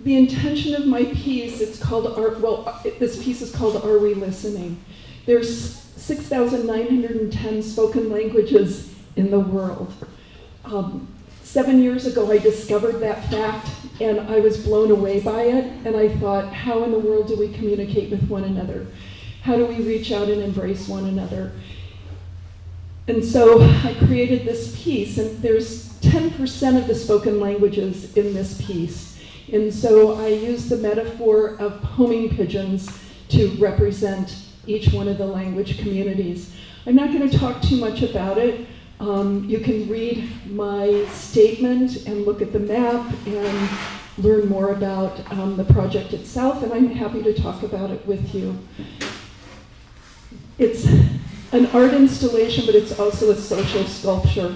the intention of my piece, this piece is called Are We Listening? There's 6,910 spoken languages in the world. 7 years ago, I discovered that fact, and I was blown away by it, and I thought, how in the world do we communicate with one another? How do we reach out and embrace one another? And so I created this piece, and there's 10% of the spoken languages in this piece. And so I used the metaphor of homing pigeons to represent each one of the language communities. I'm not going to talk too much about it. You can read my statement and look at the map and learn more about the project itself, and I'm happy to talk about it with you. It's an art installation, but it's also a social sculpture.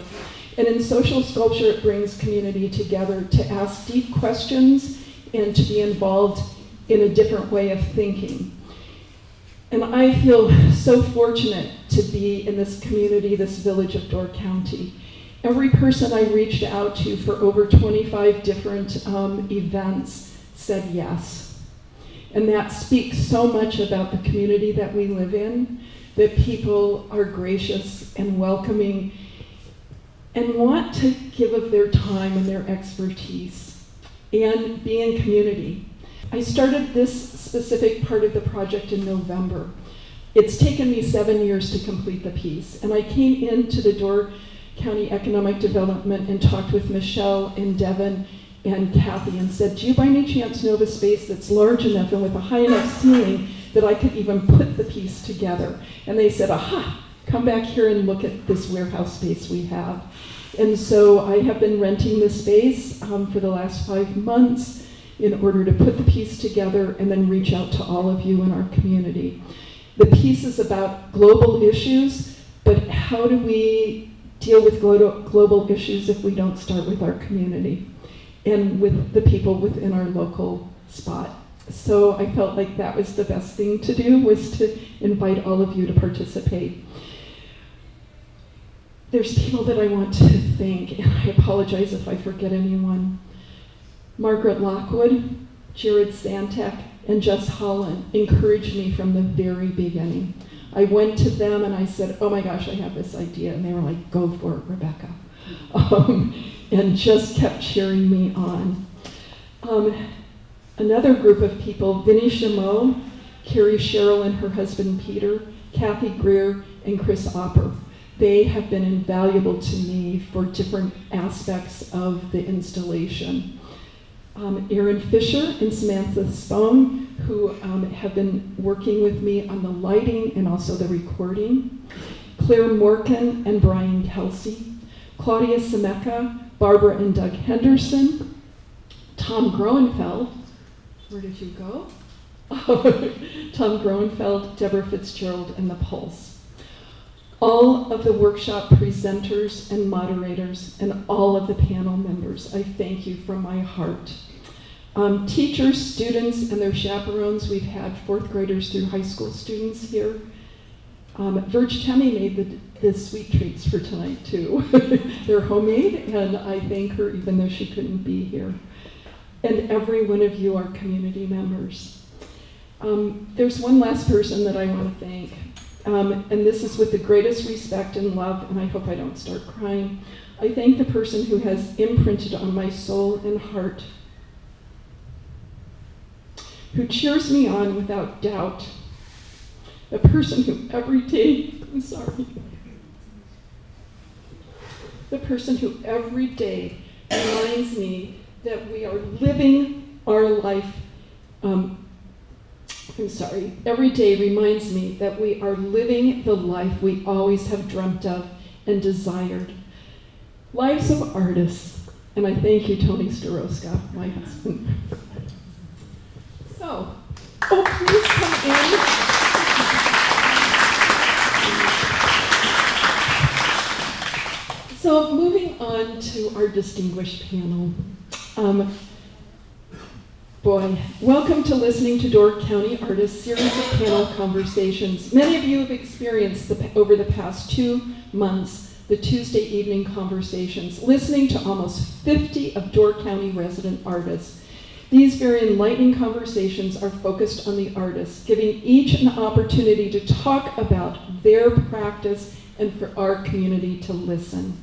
And in social sculpture, it brings community together to ask deep questions and to be involved in a different way of thinking. And I feel so fortunate to be in this community, this village of Door County. Every person I reached out to for over 25 different events said yes. And that speaks so much about the community that we live in, that people are gracious and welcoming and want to give of their time and their expertise and be in community. I started this specific part of the project in November. It's taken me 7 years to complete the piece, and I came into the Door County Economic Development and talked with Michelle and Devin and Kathy and said, do you by any chance know of a space that's large enough and with a high enough ceiling that I could even put the piece together? And they said, aha, come back here and look at this warehouse space we have. And so I have been renting this space for the last 5 months in order to put the piece together and then reach out to all of you in our community. The piece is about global issues, but how do we deal with global issues if we don't start with our community and with the people within our local spot? So I felt like that was the best thing to do, was to invite all of you to participate. There's people that I want to thank, and I apologize if I forget anyone. Margaret Lockwood, Jared Santek, and Jess Holland encouraged me from the very beginning. I went to them and I said, oh my gosh, I have this idea. And they were like, go for it, Rebecca. And just kept cheering me on. Another group of people, Vinnie Chameau, Carrie Sherrill and her husband Peter, Kathy Greer, and Chris Opper. They have been invaluable to me for different aspects of the installation. Erin Fisher and Samantha Spohn, who have been working with me on the lighting and also the recording. Claire Morkin and Brian Kelsey. Claudia Semeka, Barbara and Doug Henderson. Tom Groenfeld. Where did you go? Tom Groenfeld, Deborah Fitzgerald, and The Pulse. All of the workshop presenters and moderators and all of the panel members, I thank you from my heart. Teachers, students, and their chaperones, we've had 4th graders through high school students here. Virg Temmie made the sweet treats for tonight too. They're homemade, and I thank her even though she couldn't be here. And every one of you are community members. There's one last person that I want to thank. And this is with the greatest respect and love, and I hope I don't start crying. I thank the person who has imprinted on my soul and heart, who cheers me on without doubt, the person who every day, the person who every day reminds me that we are living our life, every day reminds me that we are living the life we always have dreamt of and desired. Lives of artists. And I thank you, Tony Staroska, my husband. So, please come in. So moving on to our distinguished panel. Welcome to Listening to Door County Artists series of panel conversations. Many of you have experienced over the past 2 months the Tuesday evening conversations, listening to almost 50 of Door County resident artists. These very enlightening conversations are focused on the artists, giving each an opportunity to talk about their practice and for our community to listen.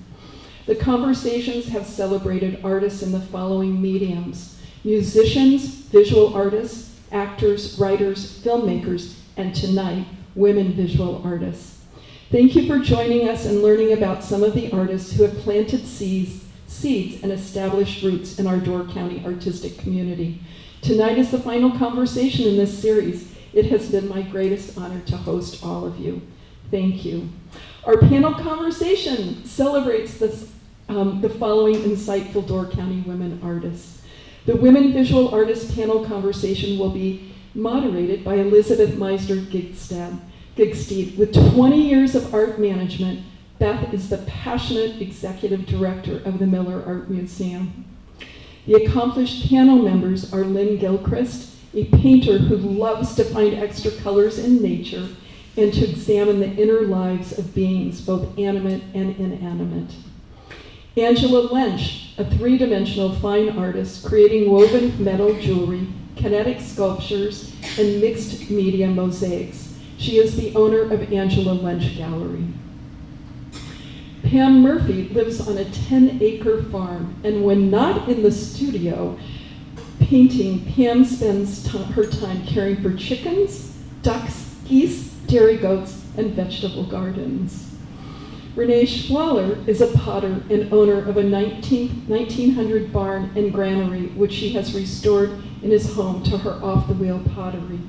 The conversations have celebrated artists in the following mediums: musicians, visual artists, actors, writers, filmmakers, and tonight, women visual artists. Thank you for joining us and learning about some of the artists who have planted seeds and established roots in our Door County artistic community. Tonight is the final conversation in this series. It has been my greatest honor to host all of you. Thank you. Our panel conversation celebrates the following insightful Door County women artists. The Women Visual Artists panel conversation will be moderated by Elizabeth Meissner-Gigstead. With 20 years of art management, Beth is the passionate executive director of the Miller Art Museum. The accomplished panel members are Lynn Gilchrist, a painter who loves to find extra colors in nature and to examine the inner lives of beings, both animate and inanimate. Angela Lensch, a three-dimensional fine artist creating woven metal jewelry, kinetic sculptures, and mixed media mosaics. She is the owner of Angela Lensch Gallery. Pam Murphy lives on a 10-acre farm, and when not in the studio painting, Pam spends her time caring for chickens, ducks, geese, dairy goats, and vegetable gardens. Renee Schwaller is a potter and owner of a 1900 barn and granary, which she has restored in his home to her off-the-wheel pottery.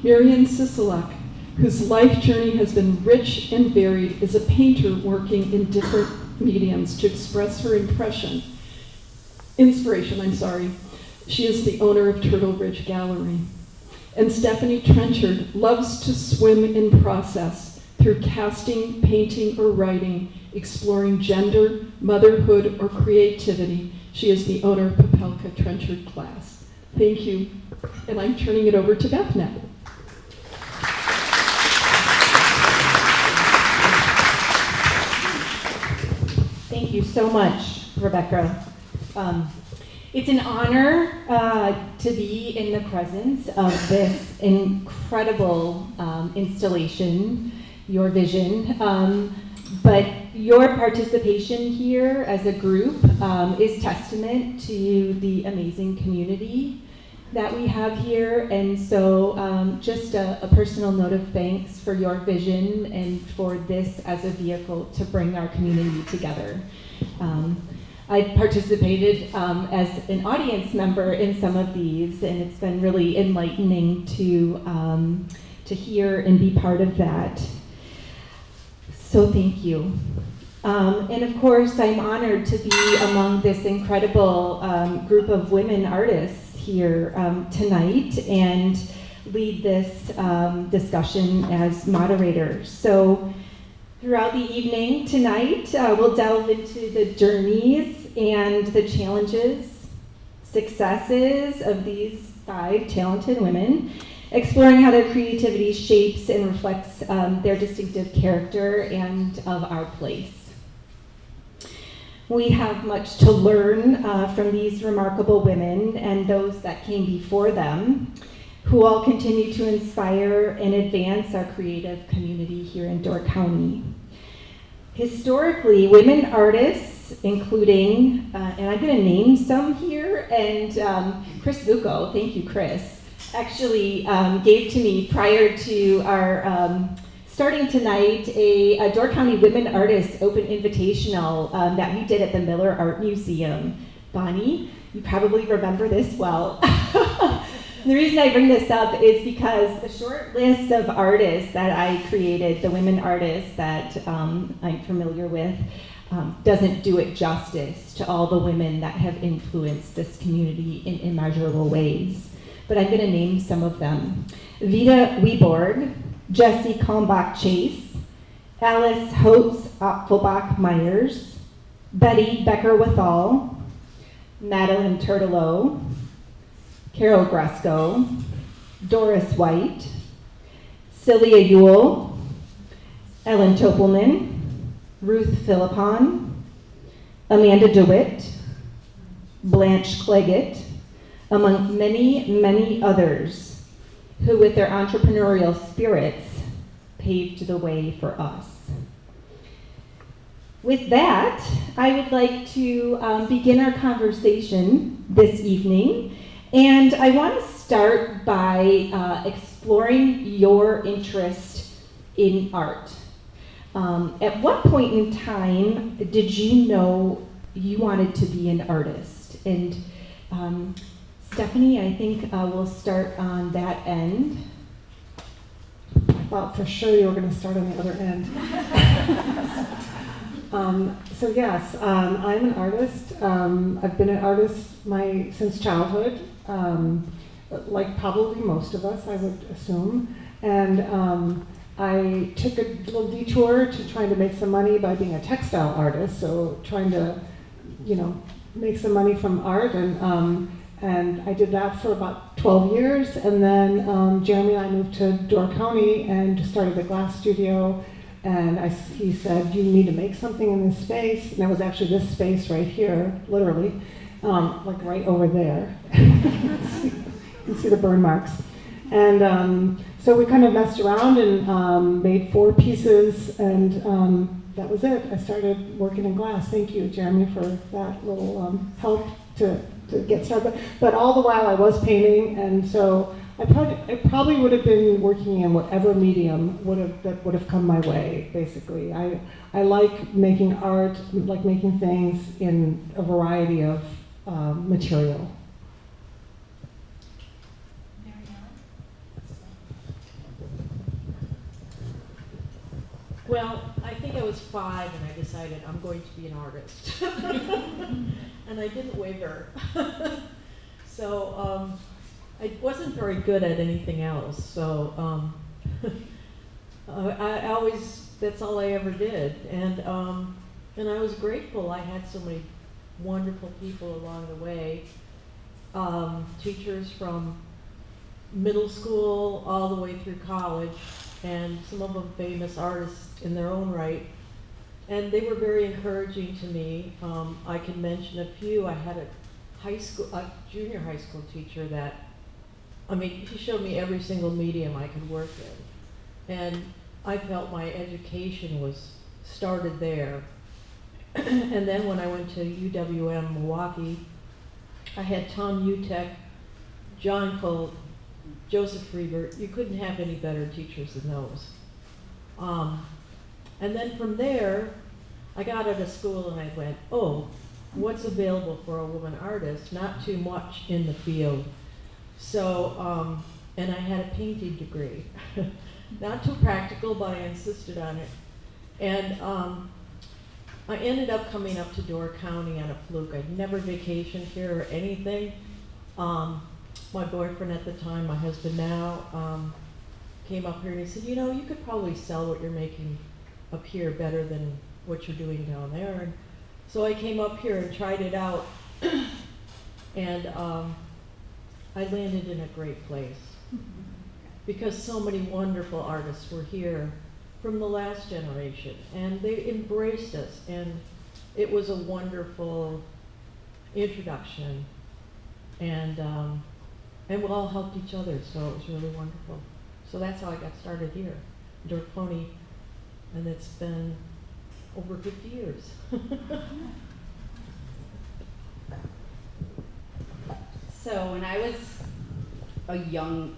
Marian Sisolak, whose life journey has been rich and varied, is a painter working in different mediums to express her inspiration. She is the owner of Turtle Ridge Gallery. And Stephanie Trenchard loves to swim in process through casting, painting, or writing, exploring gender, motherhood, or creativity. She is the owner of Popelka Trenchard Class. Thank you, and I'm turning it over to Beth now. Thank you so much, Rebecca. It's an honor to be in the presence of this incredible installation, Your Vision. But your participation here as a group is testament to the amazing community that we have here. And so just a personal note of thanks for your vision and for this as a vehicle to bring our community together. I participated as an audience member in some of these, and it's been really enlightening to hear and be part of that. So thank you. And of course, I'm honored to be among this incredible group of women artists here tonight and lead this discussion as moderator. So throughout the evening tonight, we'll delve into the journeys and the challenges, successes of these 5 talented women, exploring how their creativity shapes and reflects their distinctive character and of our place. We have much to learn from these remarkable women and those that came before them, who all continue to inspire and advance our creative community here in Door County. Historically, women artists, including, and I'm going to name some here, and Chris Vuko, thank you, Chris, actually gave to me prior to our starting tonight a Door County Women Artists Open Invitational that we did at the Miller Art Museum. Bonnie, you probably remember this well. The reason I bring this up is because the short list of artists that I created, the women artists that I'm familiar with, doesn't do it justice to all the women that have influenced this community in immeasurable ways. But I'm going to name some of them. Vida Weborg, Jessie Kalmbach Chase, Alice Holtz Opfelbach Myers, Betty Becker Withal, Madeline Turtelow, Carol Gresco, Doris White, Celia Ewell, Ellen Topelman, Ruth Philippon, Amanda DeWitt, Blanche Cleggett, among many, many others who, with their entrepreneurial spirits, paved the way for us. With that, I would like to begin our conversation this evening, and I want to start by exploring your interest in art. At what point in time did you know you wanted to be an artist? And Stephanie, I think we'll start on that end. I thought for sure you were going to start on the other end. So yes, I'm an artist. I've been an artist since childhood, like probably most of us, I would assume. And I took a little detour to trying to make some money by being a textile artist, so trying to, make some money from art, and I did that for about 12 years, and then Jeremy and I moved to Door County and started a glass studio, and he said, you need to make something in this space, and it was actually this space right here, literally, like right over there. You can see the burn marks. And so we kind of messed around and made 4 pieces, and that was it. I started working in glass. Thank you, Jeremy, for that little help to get started. But all the while I was painting, and so I probably would have been working in whatever medium that would have come my way, basically. I like making art, like making things in a variety of material. Well, I think I was 5 and I decided I'm going to be an artist. And I didn't waver. So I wasn't very good at anything else. So I always, that's all I ever did. And I was grateful. I had so many wonderful people along the way. Teachers from middle school all the way through college, and some of them famous artists in their own right. And they were very encouraging to me. I can mention a few. I had a junior high school teacher that, he showed me every single medium I could work in. And I felt my education was started there. And then when I went to UWM Milwaukee, I had Tom Utek, John Colt, Joseph Freebert. You couldn't have any better teachers than those. And then from there, I got out of school and I went, oh, what's available for a woman artist? Not too much in the field. So, and I had a painting degree. Not too practical, but I insisted on it. And I ended up coming up to Door County on a fluke. I'd never vacationed here or anything. My boyfriend at the time, my husband now, came up here and he said, you could probably sell what you're making up here better than what you're doing down there. And so I came up here and tried it out, and I landed in a great place because so many wonderful artists were here from the last generation, and they embraced us, and it was a wonderful introduction, and we all helped each other, so it was really wonderful. So that's how I got started here, Door County, and it's been over 50 years. So when I was a young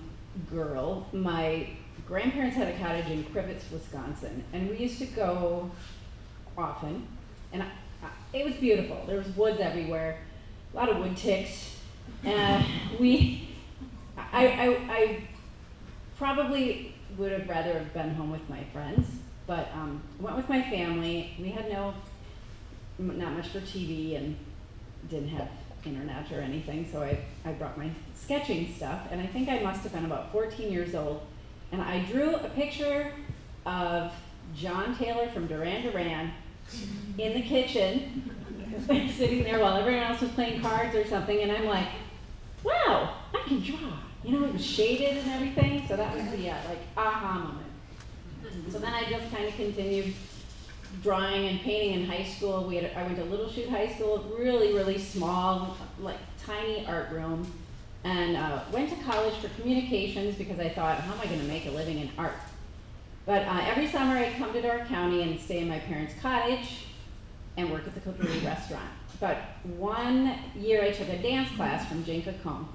girl, my grandparents had a cottage in Crivitz, Wisconsin, and we used to go often, and it was beautiful. There was woods everywhere, a lot of wood ticks, and I probably would have rather have been home with my friends, but went with my family. We had not much for TV and didn't have internet or anything, so I brought my sketching stuff, and I think I must have been about 14 years old, and I drew a picture of John Taylor from Duran Duran in the kitchen, sitting there while everyone else was playing cards or something, and I'm like, wow, I can draw. It was shaded and everything, so that was the aha moment. So then I just kind of continued drawing and painting in high school. I went to Little Chute High School, really, really small, like tiny art room. and went to college for communications because I thought, how am I going to make a living in art? But every summer I'd come to Door County and stay in my parents' cottage and work at the cookery restaurant. But one year I took a dance class from Jane Cacombe,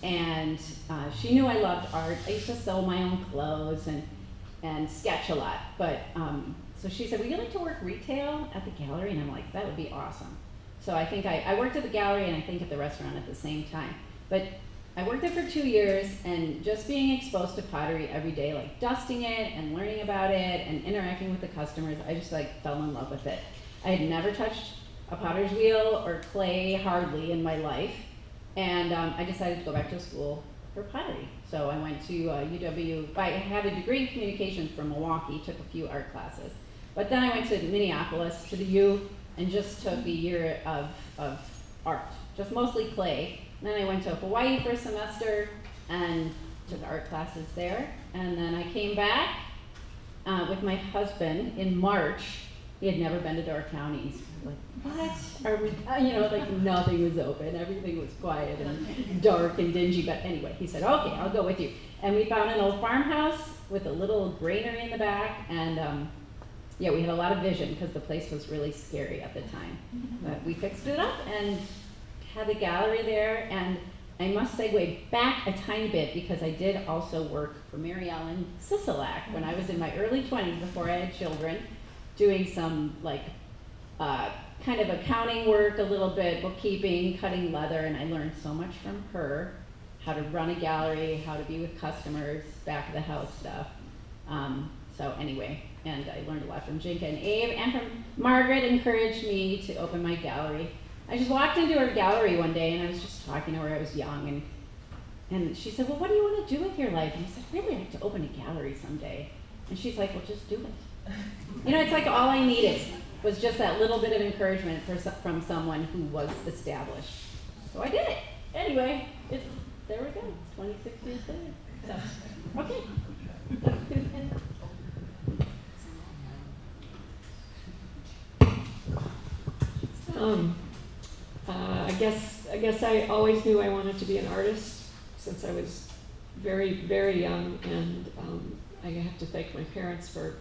and she knew I loved art. I used to sew my own clothes and sketch a lot. But so she said, would you like to work retail at the gallery? And I'm like, that would be awesome. So I think I worked at the gallery and I think at the restaurant at the same time. But I worked there for 2 years, and just being exposed to pottery every day, like dusting it and learning about it and interacting with the customers, I just like fell in love with it. I had never touched a potter's wheel or clay hardly in my life, and I decided to go back to school for pottery. So I went to UW. I have a degree in communications from Milwaukee, took a few art classes. But then I went to Minneapolis, to the U, and just took a year of art, just mostly clay. And then I went to Hawaii for a semester and took art classes there. And then I came back with my husband in March. He had never been to Door County. He's like, what are we, like nothing was open. Everything was quiet and dark and dingy. But anyway, he said, okay, I'll go with you. And we found an old farmhouse with a little granary in the back. And yeah, we had a lot of vision because the place was really scary at the time. But we fixed it up and had a gallery there. And I must segue back a tiny bit because I did also work for Mary Ellen Sisolak when I was in my early 20s before I had children, doing some like kind of accounting work, a little bit, bookkeeping, cutting leather, and I learned so much from her, how to run a gallery, how to be with customers, back of the house stuff. So anyway, and I learned a lot from Jinka and Abe, and from Margaret encouraged me to open my gallery. I just walked into her gallery one day and I was just talking to her, I was young, and she said, well, what do you want to do with your life? And I said, really, I'd like to open a gallery someday. And she's like, well, just do it. It's like all I needed was just that little bit of encouragement from someone who was established. So I did it. Anyway, there we go, 26 years later. So, okay. I guess I always knew I wanted to be an artist since I was very, very young, and I have to thank my parents for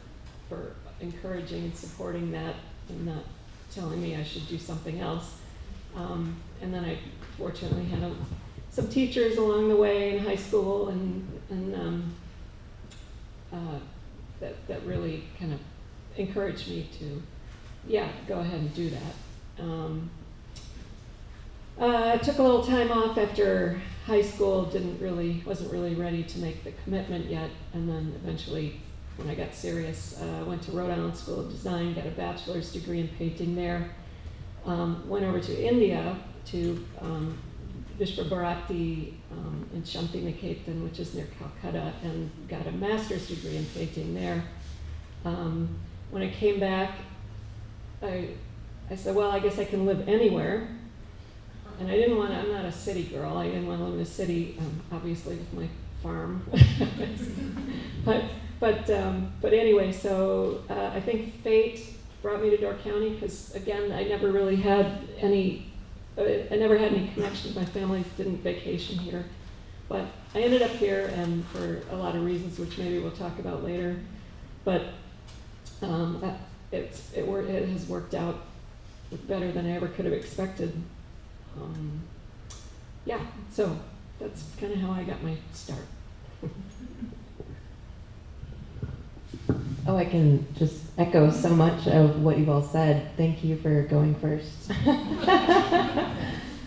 encouraging and supporting that and not telling me I should do something else. And then I fortunately had some teachers along the way in high school and that really kind of encouraged me to, go ahead and do that. I took a little time off after high school, wasn't really ready to make the commitment yet, and then eventually, when I got serious, went to Rhode Island School of Design, got a bachelor's degree in painting there, went over to India to Vishva Bharati in Shantiniketan, which is near Calcutta, and got a master's degree in painting there. When I came back, I said, well, I guess I can live anywhere. And I'm not a city girl. I didn't want to live in a city, obviously, with my farm. But anyway, so I think fate brought me to Door County because, again, I never really had any connection with my family, didn't vacation here. But I ended up here, and for a lot of reasons, which maybe we'll talk about later. But it has worked out better than I ever could have expected. So that's kind of how I got my start. Oh, I can just echo so much of what you've all said. Thank you for going first.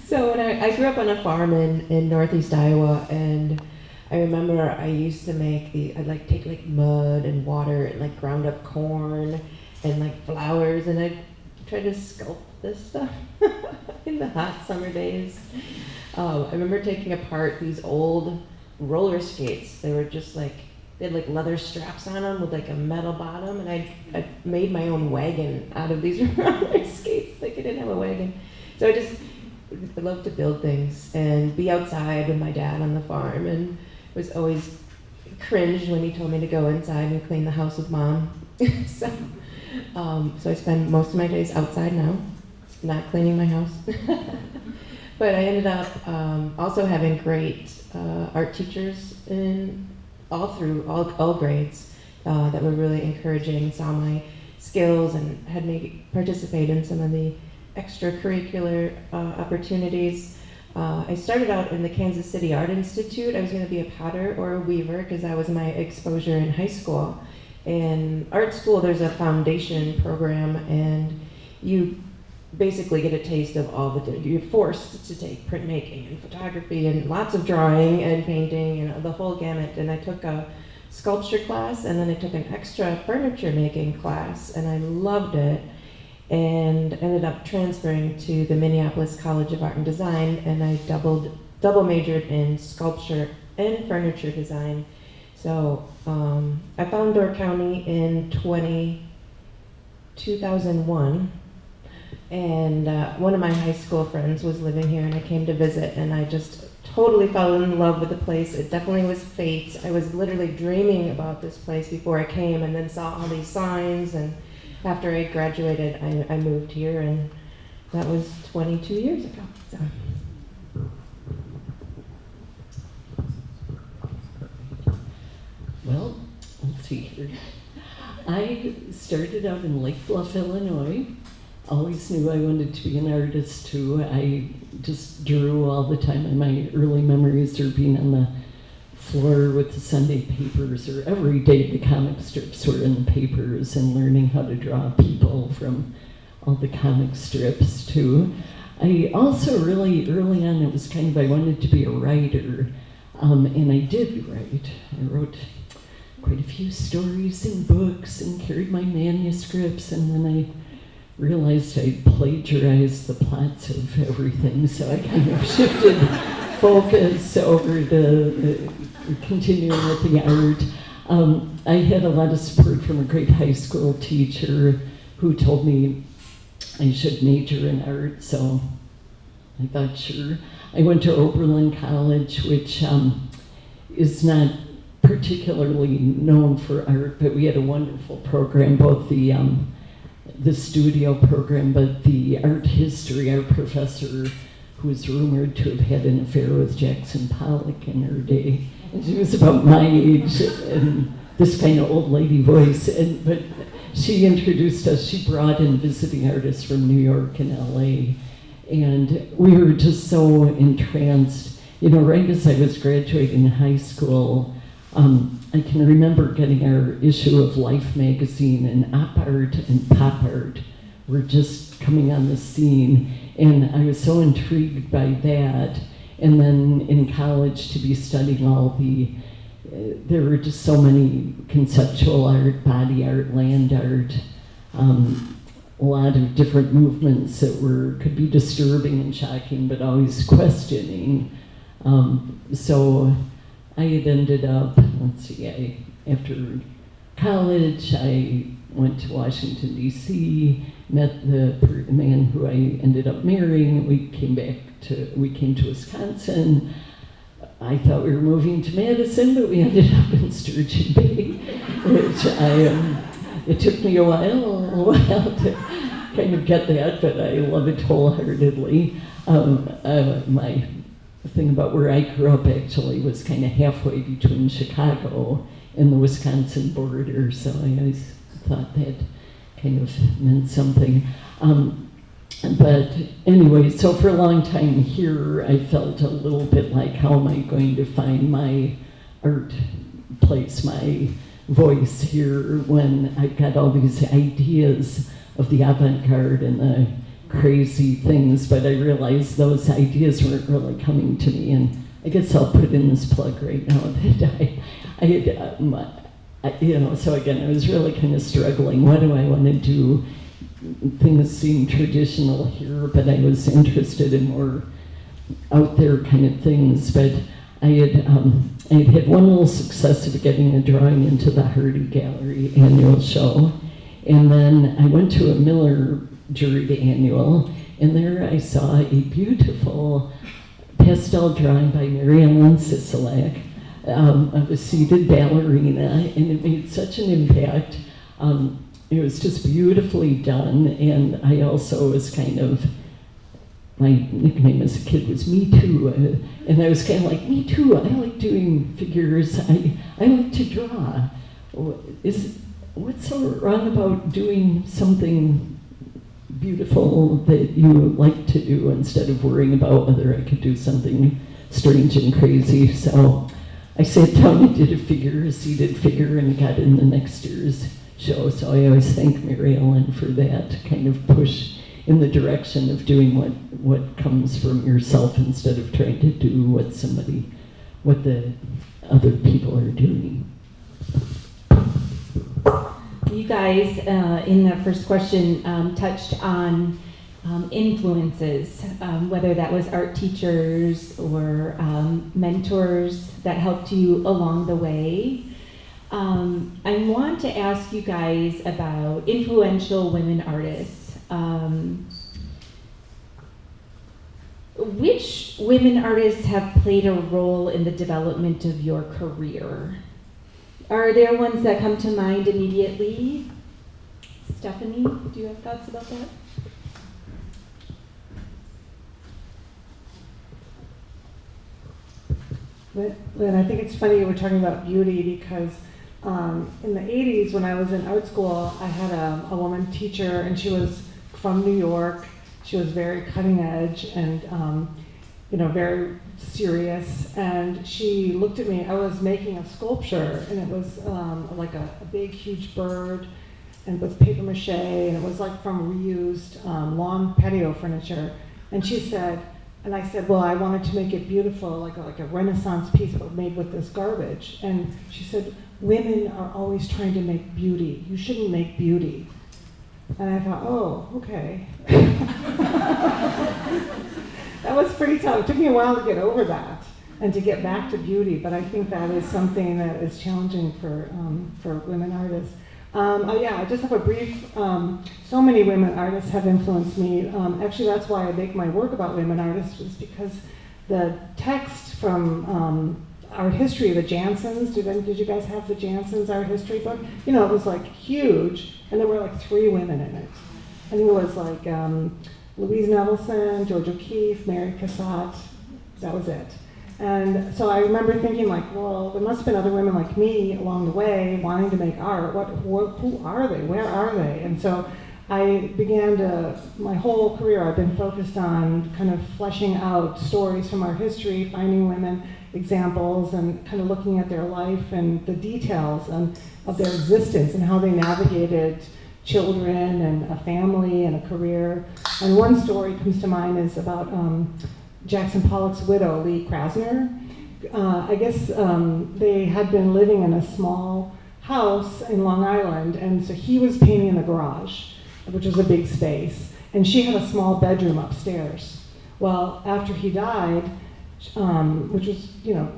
So I grew up on a farm in northeast Iowa, and I remember I used to I'd take mud and water and ground up corn and flowers, and I'd try to sculpt this stuff in the hot summer days. I remember taking apart these old roller skates. They were just they had leather straps on them with a metal bottom, and I made my own wagon out of these roller skates. I didn't have a wagon. So I loved to build things and be outside with my dad on the farm, and was always cringed when he told me to go inside and clean the house with Mom. So I spend most of my days outside now, not cleaning my house. But I ended up also having great art teachers in through all grades that were really encouraging, saw my skills, and had me participate in some of the extracurricular opportunities. I started out in the Kansas City Art Institute. I was going to be a potter or a weaver because that was my exposure in high school. In art school, there's a foundation program, and you basically get a taste of all the, you're forced to take printmaking and photography and lots of drawing and painting, you know, the whole gamut. And I took a sculpture class, and then I took an extra furniture making class, and I loved it, and ended up transferring to the Minneapolis College of Art and Design, and I double majored in sculpture and furniture design. So I found Door County in 2001, and one of my high school friends was living here, and I came to visit, and I just totally fell in love with the place. It definitely was fate. I was literally dreaming about this place before I came, and then saw all these signs, and after I graduated, I moved here, and that was 22 years ago. So. Well, let's see here. I started out in Lake Bluff, Illinois. Always knew I wanted to be an artist too. I just drew all the time, and my early memories are being on the floor with the Sunday papers, or every day the comic strips were in the papers, and learning how to draw people from all the comic strips too. I also really early on, it was kind of, I wanted to be a writer, and I did write. I wrote quite a few stories and books and carried my manuscripts, and then I realized I plagiarized the plots of everything, so I kind of shifted focus over to continuing with the art. I had a lot of support from a great high school teacher who told me I should major in art, so I thought, sure. I went to Oberlin College, which is not particularly known for art, but we had a wonderful program, both the studio program, but the art history, our professor, who was rumored to have had an affair with Jackson Pollock in her day. And she was about my age, and this kind of old lady voice, but she introduced us. She brought in visiting artists from New York and LA, and we were just so entranced. You know, right as I was graduating high school, I can remember getting our issue of Life magazine, and op art and pop art were just coming on the scene, and I was so intrigued by that. And then in college, to be studying all the, there were just so many conceptual art, body art, land art, a lot of different movements that could be disturbing and shocking, but always questioning. So I had ended up, after college, I went to Washington, D.C., met the man who I ended up marrying. We came to Wisconsin. I thought we were moving to Madison, but we ended up in Sturgeon Bay, which it took me a while to kind of get that, but I love it wholeheartedly. My thing about where I grew up actually was kind of halfway between Chicago and the Wisconsin border, so I always thought that kind of meant something. But anyway, so for a long time here, I felt a little bit like, how am I going to find my art place, my voice here, when I've got all these ideas of the avant-garde and the crazy things, but I realized those ideas weren't really coming to me, and I guess I'll put in this plug right now that I had, so again, I was really kind of struggling. What do I want to do? Things seem traditional here, but I was interested in more out there kind of things. But I had one little success of getting a drawing into the Hardy Gallery annual show, and then I went to a Miller juried annual, and there I saw a beautiful pastel drawing by Mary Ellen Sisolak of a seated ballerina, and it made such an impact. It was just beautifully done, and I also was kind of my nickname as a kid was Me Too, and I was kind of like, me too, I like doing figures, I like to draw. What's so wrong about doing something beautiful that you like to do instead of worrying about whether I could do something strange and crazy? So I sat down and did a seated figure, and got in the next year's show. So I always thank Mary Ellen for that kind of push in the direction of doing what comes from yourself instead of trying to do what the other people are doing. You guys, in the first question, touched on influences, whether that was art teachers or mentors that helped you along the way. I want to ask you guys about influential women artists. Which women artists have played a role in the development of your career? Are there ones that come to mind immediately? Stephanie, do you have thoughts about that? Lynn, I think it's funny you were talking about beauty, because in the 80s when I was in art school, I had a woman teacher, and she was from New York. She was very cutting edge and very serious, and she looked at me. I was making a sculpture, and it was like a big huge bird, and with paper mache, and it was like from reused lawn patio furniture. And she said, and I said, well, I wanted to make it beautiful, like a Renaissance piece, but made with this garbage. And she said, women are always trying to make beauty. You shouldn't make beauty. And I thought, oh, okay. That was pretty tough. It took me a while to get over that and to get back to beauty, but I think that is something that is challenging for women artists. I just have a brief, so many women artists have influenced me. Actually, that's why I make my work about women artists, is because the text from art history, the Jansons, did you guys have the Jansons art history book? It was like huge, and there were like 3 women in it. I think it was like Louise Nevelson, George O'Keeffe, Mary Cassatt, that was it. And so I remember thinking like, well, there must have been other women like me along the way wanting to make art. Who are they? Where are they? And so I began my whole career I've been focused on kind of fleshing out stories from our history, finding women examples, and kind of looking at their life and the details of their existence and how they navigated children and a family and a career. And one story comes to mind is about Jackson Pollock's widow, Lee Krasner. I guess they had been living in a small house in Long Island, and so he was painting in the garage, which was a big space, and she had a small bedroom upstairs. Well, after he died, which was,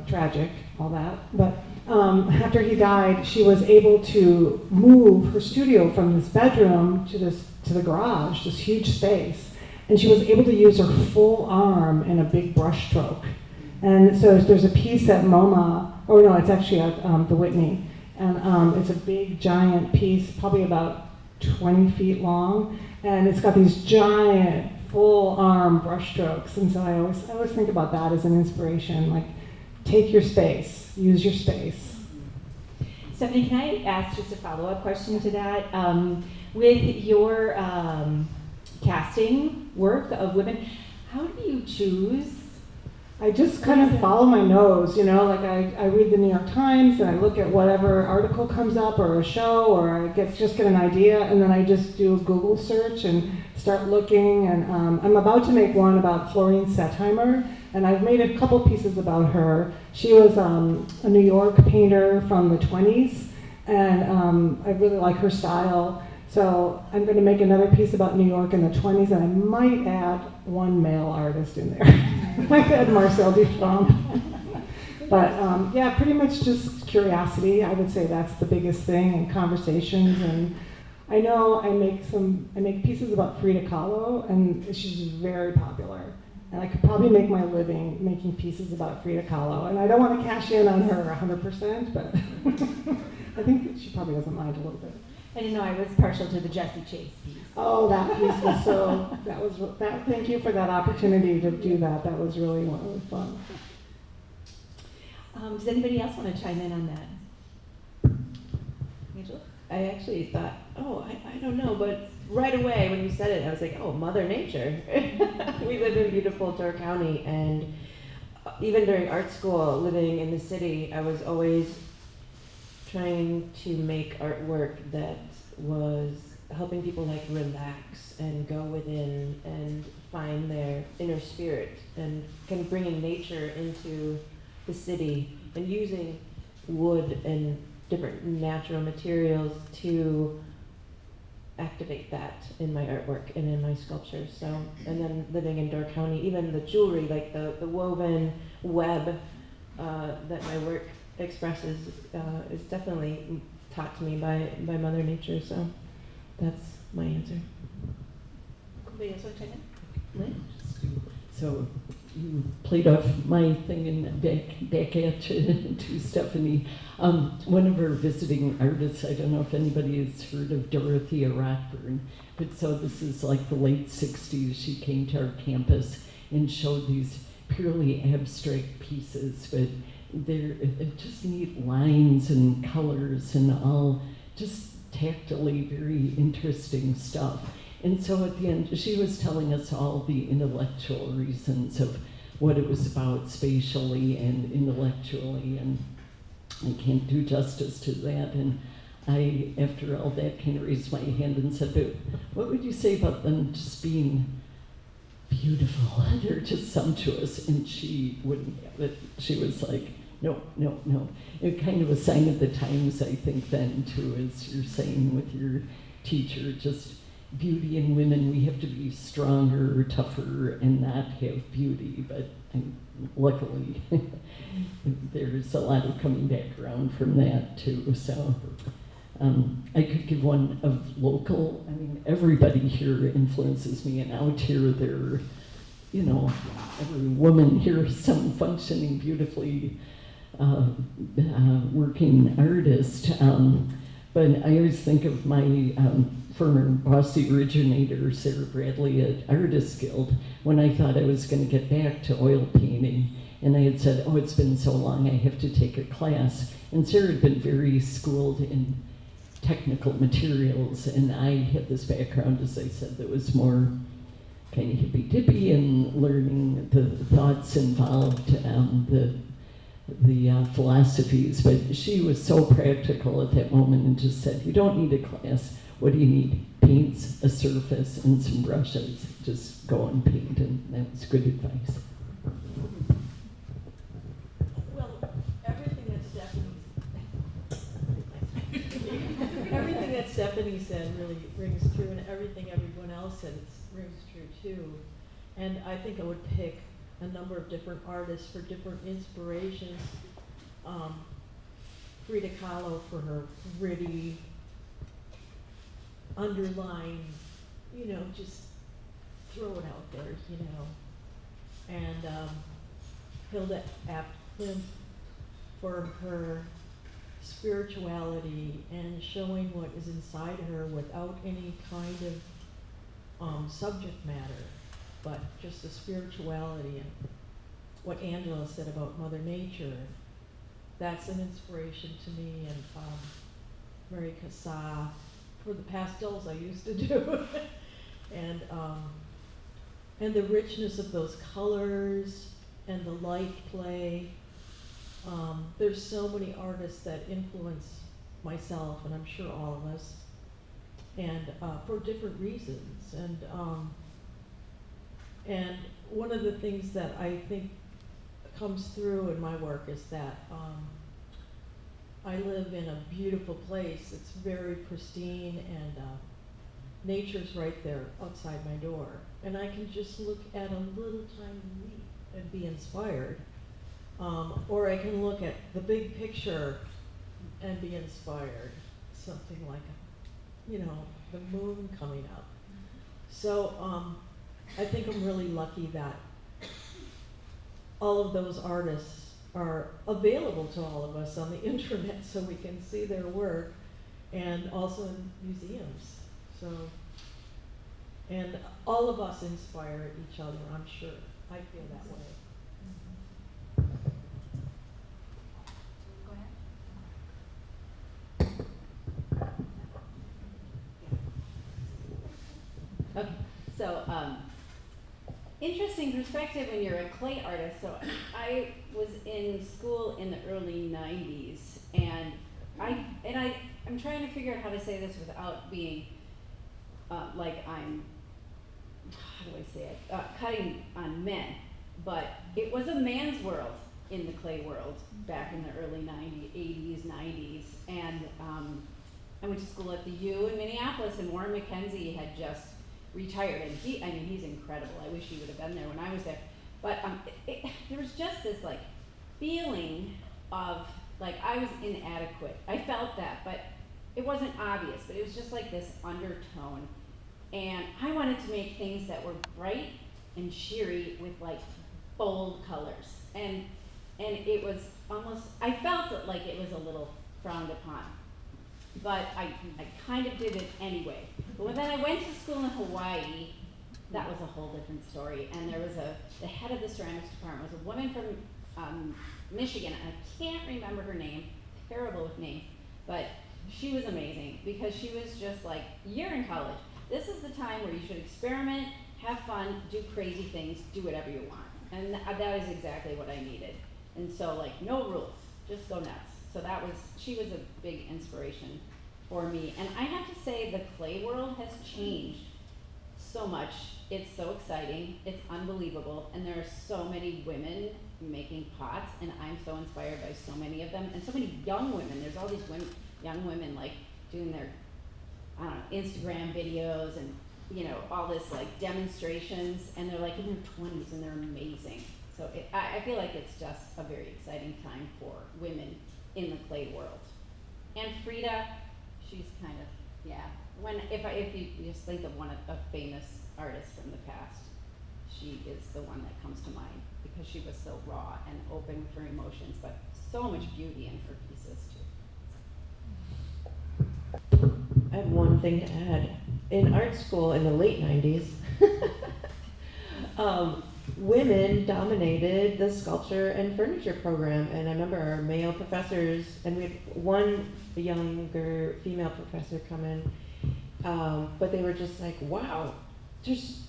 tragic, all that, but after he died, she was able to move her studio from this bedroom to the garage, this huge space. And she was able to use her full arm in a big brush stroke. And so there's a piece at MoMA, it's actually at the Whitney, and it's a big, giant piece, probably about 20 feet long, and it's got these giant, full arm brush strokes. And so I always think about that as an inspiration, like, take your space, use your space. Stephanie, can I ask just a follow-up question to that? With your casting work of women, how do you choose? I just kind of follow my nose, like I read the New York Times, and I look at whatever article comes up or a show, or I just get an idea, and then I just do a Google search and start looking. And I'm about to make one about Florine Settheimer, and I've made a couple pieces about her. She was a New York painter from the 20s, and I really like her style. So I'm going to make another piece about New York in the 20s, and I might add one male artist in there. I might add Marcel Duchamp. But pretty much just curiosity. I would say that's the biggest thing, and conversations. And I know I make pieces about Frida Kahlo, and she's very popular. And I could probably make my living making pieces about Frida Kahlo. And I don't want to cash in on her 100%, but I think she probably doesn't mind a little bit. I didn't know I was partial to the Jesse Chase piece. Oh, that piece was so, thank you for that opportunity to do that. That was really fun. Does anybody else want to chime in on that? Angela? I actually thought, I don't know, but right away when you said it, I was like, Mother Nature. We live in beautiful Door County, and even during art school, living in the city, I was always trying to make artwork that was helping people like relax and go within and find their inner spirit, and kind of bringing nature into the city and using wood and different natural materials to activate that in my artwork and in my sculptures. So, and then living in Door County, even the jewelry, like the woven web that my work expresses, is definitely taught to me by Mother Nature. So that's my answer. Anybody else want to chime in? Lynn? So you played off my thing and back at you to Stephanie. One of our visiting artists, I don't know if anybody has heard of Dorothea Rockburn, but so this is like the late 60s. She came to our campus and showed these purely abstract pieces, but they're just neat lines and colors and all just tactily very interesting stuff. And so at the end, she was telling us all the intellectual reasons of what it was about spatially and intellectually, and I can't do justice to that. And I, after all that, kind of raised my hand and said, but what would you say about them just being beautiful? They're just sumptuous. And she wouldn't have it. She was like, no. It kind of a sign of the times, I think, then, too, as you're saying with your teacher, just beauty in women. We have to be stronger, tougher, and not have beauty. But luckily, there's a lot of coming back around from that, too. So I could give one of local. I mean, everybody here influences me, and out here there, every woman here is some functioning, beautifully working artist. But I always think of my former bossy originator, Sarah Bradley at Artists Guild, when I thought I was going to get back to oil painting. And I had said, it's been so long, I have to take a class. And Sarah had been very schooled in technical materials, and I had this background, as I said, that was more kind of hippy-dippy and learning the thoughts involved, the philosophies. But she was so practical at that moment and just said, you don't need a class. What do you need? Paints, a surface, and some brushes. Just go and paint, and that was good advice. Well, everything that Stephanie said really rings true, and everything everyone else said rings true too. And I think I would pick a number of different artists for different inspirations. Frida Kahlo for her gritty, underline, just throw it out there, And Hilda Abt Klimt for her spirituality and showing what is inside her without any kind of subject matter, but just the spirituality. And what Angela said about Mother Nature, that's an inspiration to me. And Mary Cassatt for the pastels I used to do. And the richness of those colors and the light play. There's so many artists that influence myself, and I'm sure all of us, and for different reasons. And one of the things that I think comes through in my work is that I live in a beautiful place. It's very pristine, and nature's right there outside my door. And I can just look at a little tiny leaf and be inspired. Or I can look at the big picture and be inspired. Something like, the moon coming up. So I think I'm really lucky that all of those artists are available to all of us on the internet so we can see their work and also in museums. So, and all of us inspire each other, I'm sure. I feel that way. Okay, so interesting perspective when you're a clay artist. So I was in school in the early '90s, and I'm trying to figure out how to say this without being like I'm, how do I say it, cutting on men, but it was a man's world in the clay world back in the early 80s, 90s, and I went to school at the U in Minneapolis, and Warren McKenzie had just retired, and he's incredible. I wish he would have been there when I was there. But there was just this like feeling of like I was inadequate. I felt that, but it wasn't obvious, but it was just like this undertone. And I wanted to make things that were bright and cheery with like bold colors. And it was almost, I felt it like it was a little frowned upon. But I kind of did it anyway. But when then I went to school in Hawaii, that was a whole different story. And there was the head of the ceramics department was a woman from Michigan, and I can't remember her name, terrible with names, but she was amazing because she was just like, you're in college. This is the time where you should experiment, have fun, do crazy things, do whatever you want. And that is exactly what I needed. And so like, no rules, just go nuts. So she was a big inspiration for me. And I have to say the clay world has changed so much. It's so exciting, it's unbelievable, and there are so many women making pots, and I'm so inspired by so many of them, and so many young women. There's all these young women like doing their, I don't know, Instagram videos and all this like demonstrations, and they're like in their 20s and they're amazing. So I feel like it's just a very exciting time for women in the clay world. And Frida, she's kind of, yeah. If you just think of a famous artist from the past, she is the one that comes to mind because she was so raw and open with her emotions, but so much beauty in her pieces too. I have one thing to add. In art school in the late 90s, women dominated the sculpture and furniture program. And I remember our male professors, and we had one younger female professor come in, but they were just like, wow, this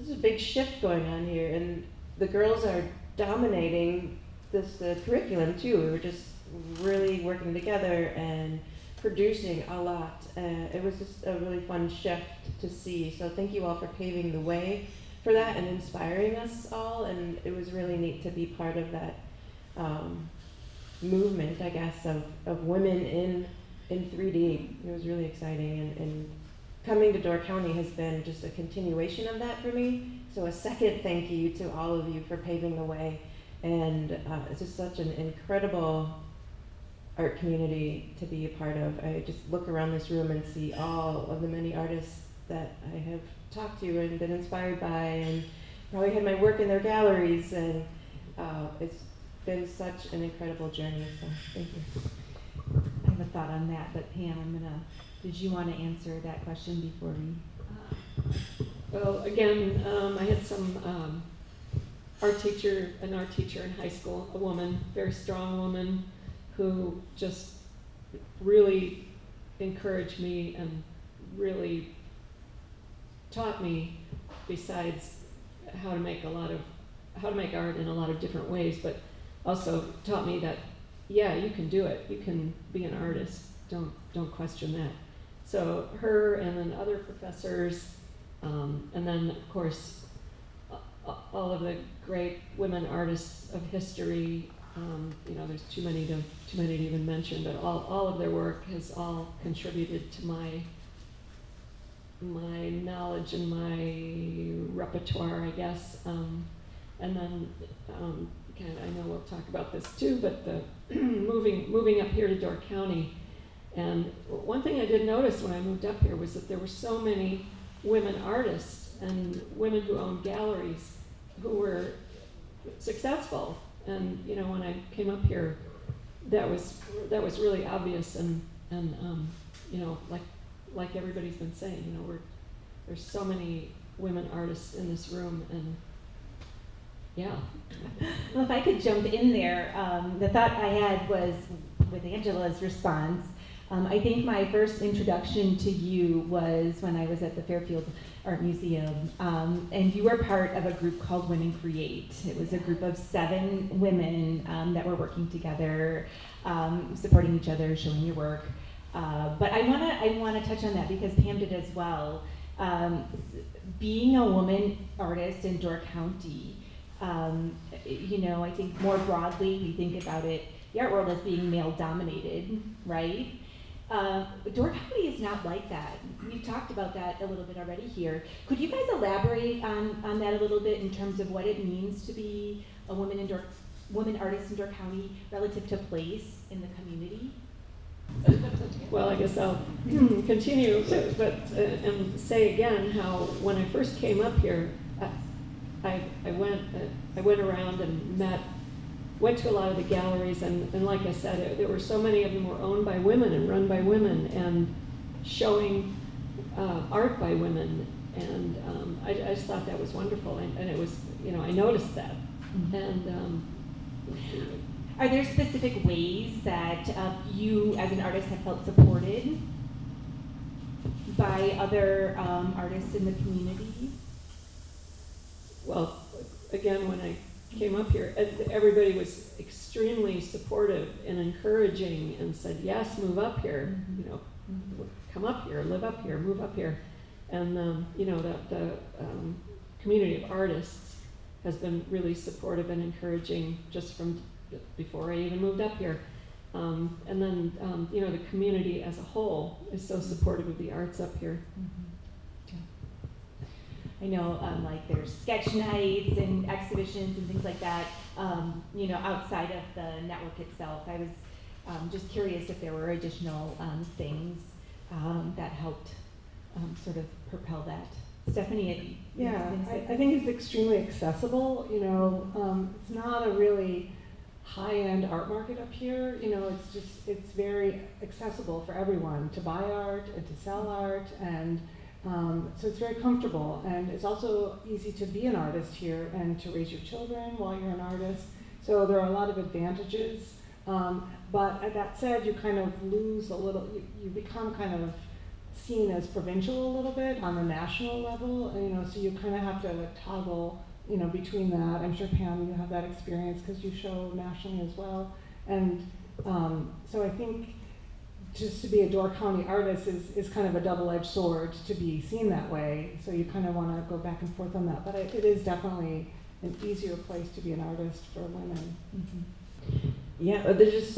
is a big shift going on here. And the girls are dominating the curriculum too. We were just really working together and producing a lot. It was just a really fun shift to see. So thank you all for paving the way for that and inspiring us all. And it was really neat to be part of that movement, I guess, of women in 3D. It was really exciting. And coming to Door County has been just a continuation of that for me. So a second thank you to all of you for paving the way. And it's just such an incredible art community to be a part of. I just look around this room and see all of the many artists that I have talked to and been inspired by, and probably had my work in their galleries, and it's been such an incredible journey, so thank you. I have a thought on that, but Pam, did you want to answer that question before we? Well, again, I had an art teacher in high school, a woman, very strong woman, who just really encouraged me and really taught me, besides how to make art in a lot of different ways, but also taught me that, yeah, you can do it. You can be an artist. Don't question that. So her, and then other professors, and then of course all of the great women artists of history. There's too many to even mention, but all of their work has all contributed to my knowledge and my repertoire, I guess. And then, I know we'll talk about this too, but the moving up here to Door County. And one thing I did notice when I moved up here was that there were so many women artists and women who owned galleries who were successful. And when I came up here, that was really obvious, and you know, like everybody's been saying, you know, there's so many women artists in this room, and yeah. Well, if I could jump in there, the thought I had was with Angela's response. I think my first introduction to you was when I was at the Fairfield Art Museum, and you were part of a group called Women Create. It was a group of 7 women that were working together, supporting each other, showing your work. But I wanna touch on that because Pam did as well. Being a woman artist in Door County, you know, I think more broadly we think about it, the art world as being male dominated, right? Door County is not like that. We've talked about that a little bit already here. Could you guys elaborate on that a little bit in terms of what it means to be a woman artist in Door County relative to place in the community? Well, I guess I'll continue, but and say again how when I first came up here, I went around and went to a lot of the galleries, and like I said, there were so many of them were owned by women and run by women and showing art by women, and I just thought that was wonderful, and it was, you know, I noticed that, and. Are there specific ways that you as an artist have felt supported by other artists in the community? Well, again, when I came up here, everybody was extremely supportive and encouraging and said, yes, move up here, you know, come up here, live up here, move up here. And, you know, the community of artists has been really supportive and encouraging just from before I even moved up here. And then, you know, the community as a whole is so supportive of the arts up here. I know, like there's sketch nights and exhibitions and things like that, you know, outside of the network itself. I was just curious if there were additional things that helped sort of propel that. Stephanie? Yeah, I think it's extremely accessible. You know, it's not a really high-end art market up here. You know, it's very accessible for everyone to buy art and to sell art, and so it's very comfortable, and it's also easy to be an artist here and to raise your children while you're an artist. So there are a lot of advantages, but that said, you kind of lose a little, you become kind of seen as provincial a little bit on the national level, and, you know, so you kind of have to toggle, you know, between that. I'm sure, Pam, you have that experience because you show nationally as well. And so I think just to be a Door County artist is kind of a double-edged sword to be seen that way. So you kind of want to go back and forth on that. But it is definitely an easier place to be an artist for women. Mm-hmm. Yeah, there's just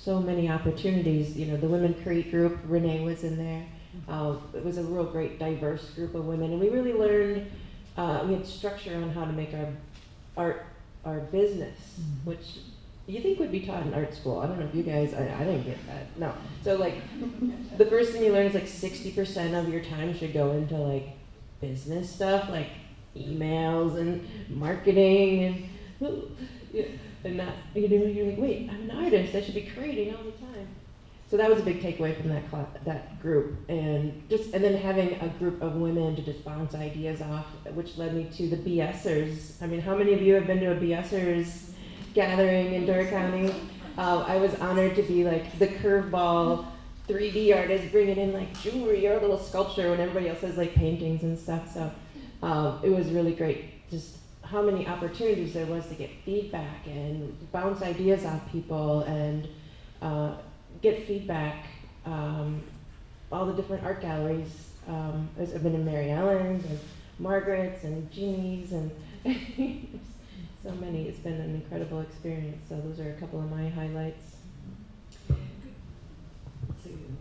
so many opportunities. You know, the Women Create group, Renee was in there. It was a real great, diverse group of women, and we really learned. We had structure on how to make our art our business, which you think would be taught in art school. I don't know if you guys, I didn't get that. No. So like, the first thing you learn is like 60% of your time should go into like business stuff, like emails and marketing and not, you know, you're like, wait, I'm an artist, I should be creating all the time. So that was a big takeaway from that group, and then having a group of women to just bounce ideas off, which led me to the BSers. I mean, how many of you have been to a BSers gathering in Door County? I was honored to be like the curveball 3D artist, bringing in like jewelry or a little sculpture when everybody else has like paintings and stuff. So it was really great, just how many opportunities there was to get feedback and bounce ideas off people and get feedback. All the different art galleries. I've been in Mary Ellen's and Margaret's and Jeannie's and so many. It's been an incredible experience. So those are a couple of my highlights.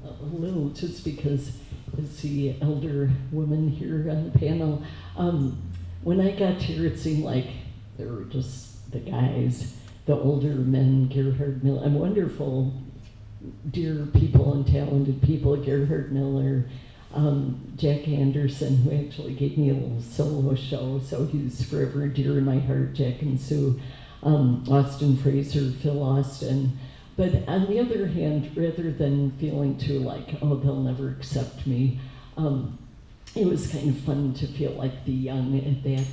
A little, just because as the elder woman here on the panel, when I got here, it seemed like there were just the guys, the older men, Gerhard Miller, and wonderful, dear people and talented people, Gerhard Miller, Jack Anderson, who actually gave me a little solo show, so he's forever dear in my heart, Jack and Sue, Austin Fraser, Phil Austin. But on the other hand, rather than feeling too like, oh, they'll never accept me, it was kind of fun to feel like the young at that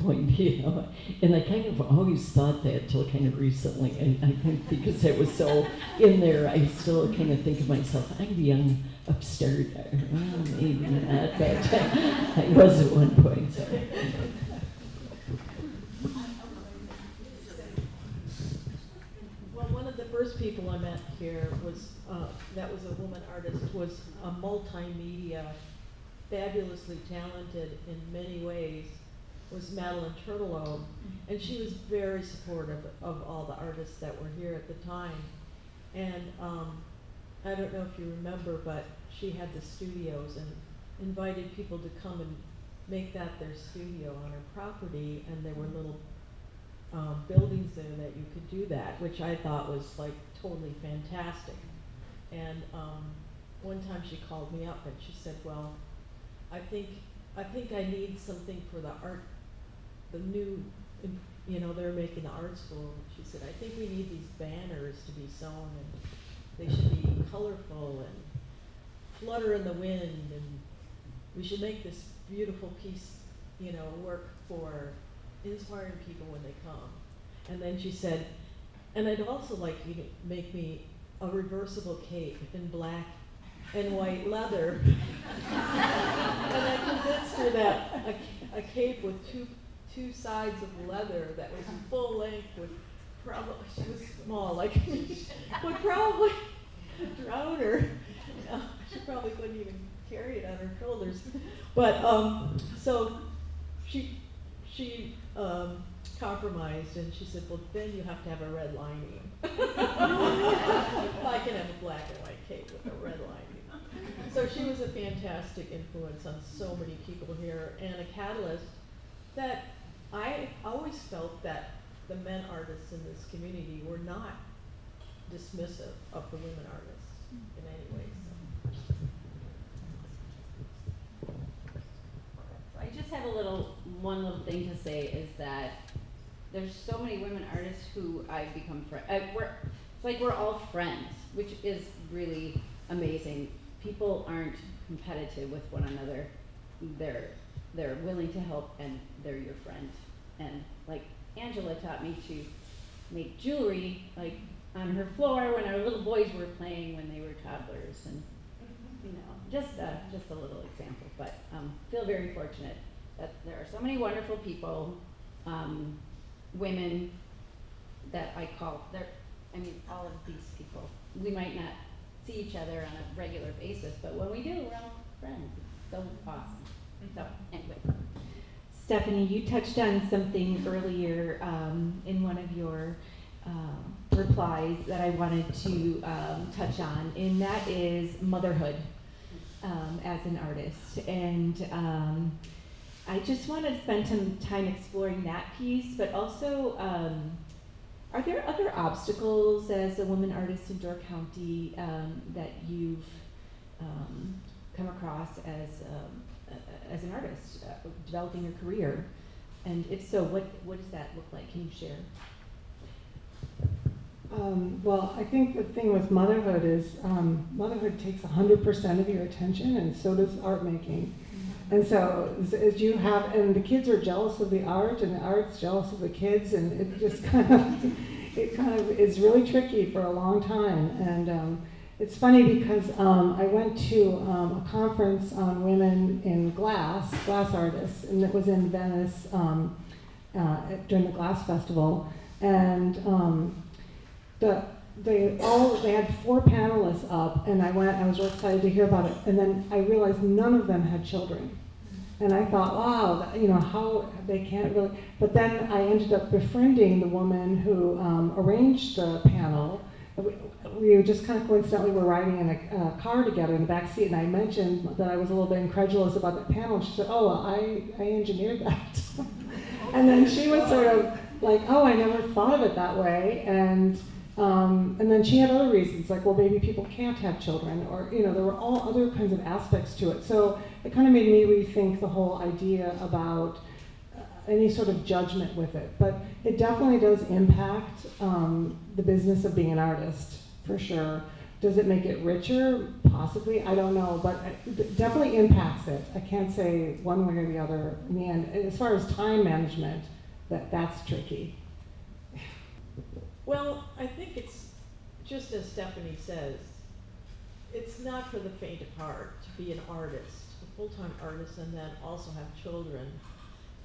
point, you know. And I kind of always thought that till kind of recently. I think because it was so in there, I still kind of think of myself, I'm the young upstart. Well, maybe not, but I was at one point. So. Well, one of the first people I met here was, that was a woman artist, was a multimedia, fabulously talented in many ways, was Madeline Turtelove. And she was very supportive of all the artists that were here at the time. And I don't know if you remember, but she had the studios and invited people to come and make that their studio on her property, and there were little buildings there that you could do that, which I thought was like totally fantastic. And one time she called me up and she said, well, I think I need something for the art, the new, you know, they're making the art school. She said, I think we need these banners to be sewn, and they should be colorful and flutter in the wind, and we should make this beautiful piece, you know, work for inspiring people when they come. And then she said, and I'd also like you to make me a reversible cape in black and white leather. And I convinced her that a cape with two sides of leather that was full length would probably, she was small like me, would probably drown her. She probably couldn't even carry it on her shoulders. But so she compromised, and she said, well, then you have to have a red lining. I can have a black and white cape with a red lining. So she was a fantastic influence on so many people here, and a catalyst that I always felt that the men artists in this community were not dismissive of the women artists in any way. I just have one little thing to say is that there's so many women artists who I've become friends. It's like we're all friends, which is really amazing. People aren't competitive with one another. They're willing to help, and they're your friend. And like Angela taught me to make jewelry like on her floor when our little boys were playing when they were toddlers, and you know, just a little example. But feel very fortunate that there are so many wonderful people, women that I call. All of these people. We might not see each other on a regular basis, but when we do, we're all friends. It's so awesome. So anyway. Stephanie, you touched on something earlier in one of your replies that I wanted to touch on, and that is motherhood as an artist. And I just want to spend some time exploring that piece, but also are there other obstacles as a woman artist in Door County that you've come across as an artist developing your career? And if so, what does that look like? Can you share? Well, I think the thing with motherhood is motherhood takes 100% of your attention, and so does art making. And so as you have, and the kids are jealous of the art, and the art's jealous of the kids, and it just kind of is really tricky for a long time. And it's funny because I went to a conference on women in glass artists, and it was in Venice during the Glass Festival. And they had 4 panelists up, and I was really excited to hear about it. And then I realized none of them had children. And I thought, wow, how they can't really. But then I ended up befriending the woman who arranged the panel. We just kind of coincidentally were riding in a car together in the back seat, and I mentioned that I was a little bit incredulous about that panel. And she said, oh, well, I engineered that. And then she was sort of like, oh, I never thought of it that way. And then she had other reasons, like, well, maybe people can't have children, or, there were all other kinds of aspects to it. So it kind of made me rethink the whole idea about any sort of judgment with it. But it definitely does impact the business of being an artist, for sure. Does it make it richer? Possibly, I don't know, but it definitely impacts it. I can't say one way or the other in the end. As far as time management, that's tricky. Well, I think it's just as Stephanie says, it's not for the faint of heart to be an artist, a full-time artist, and then also have children.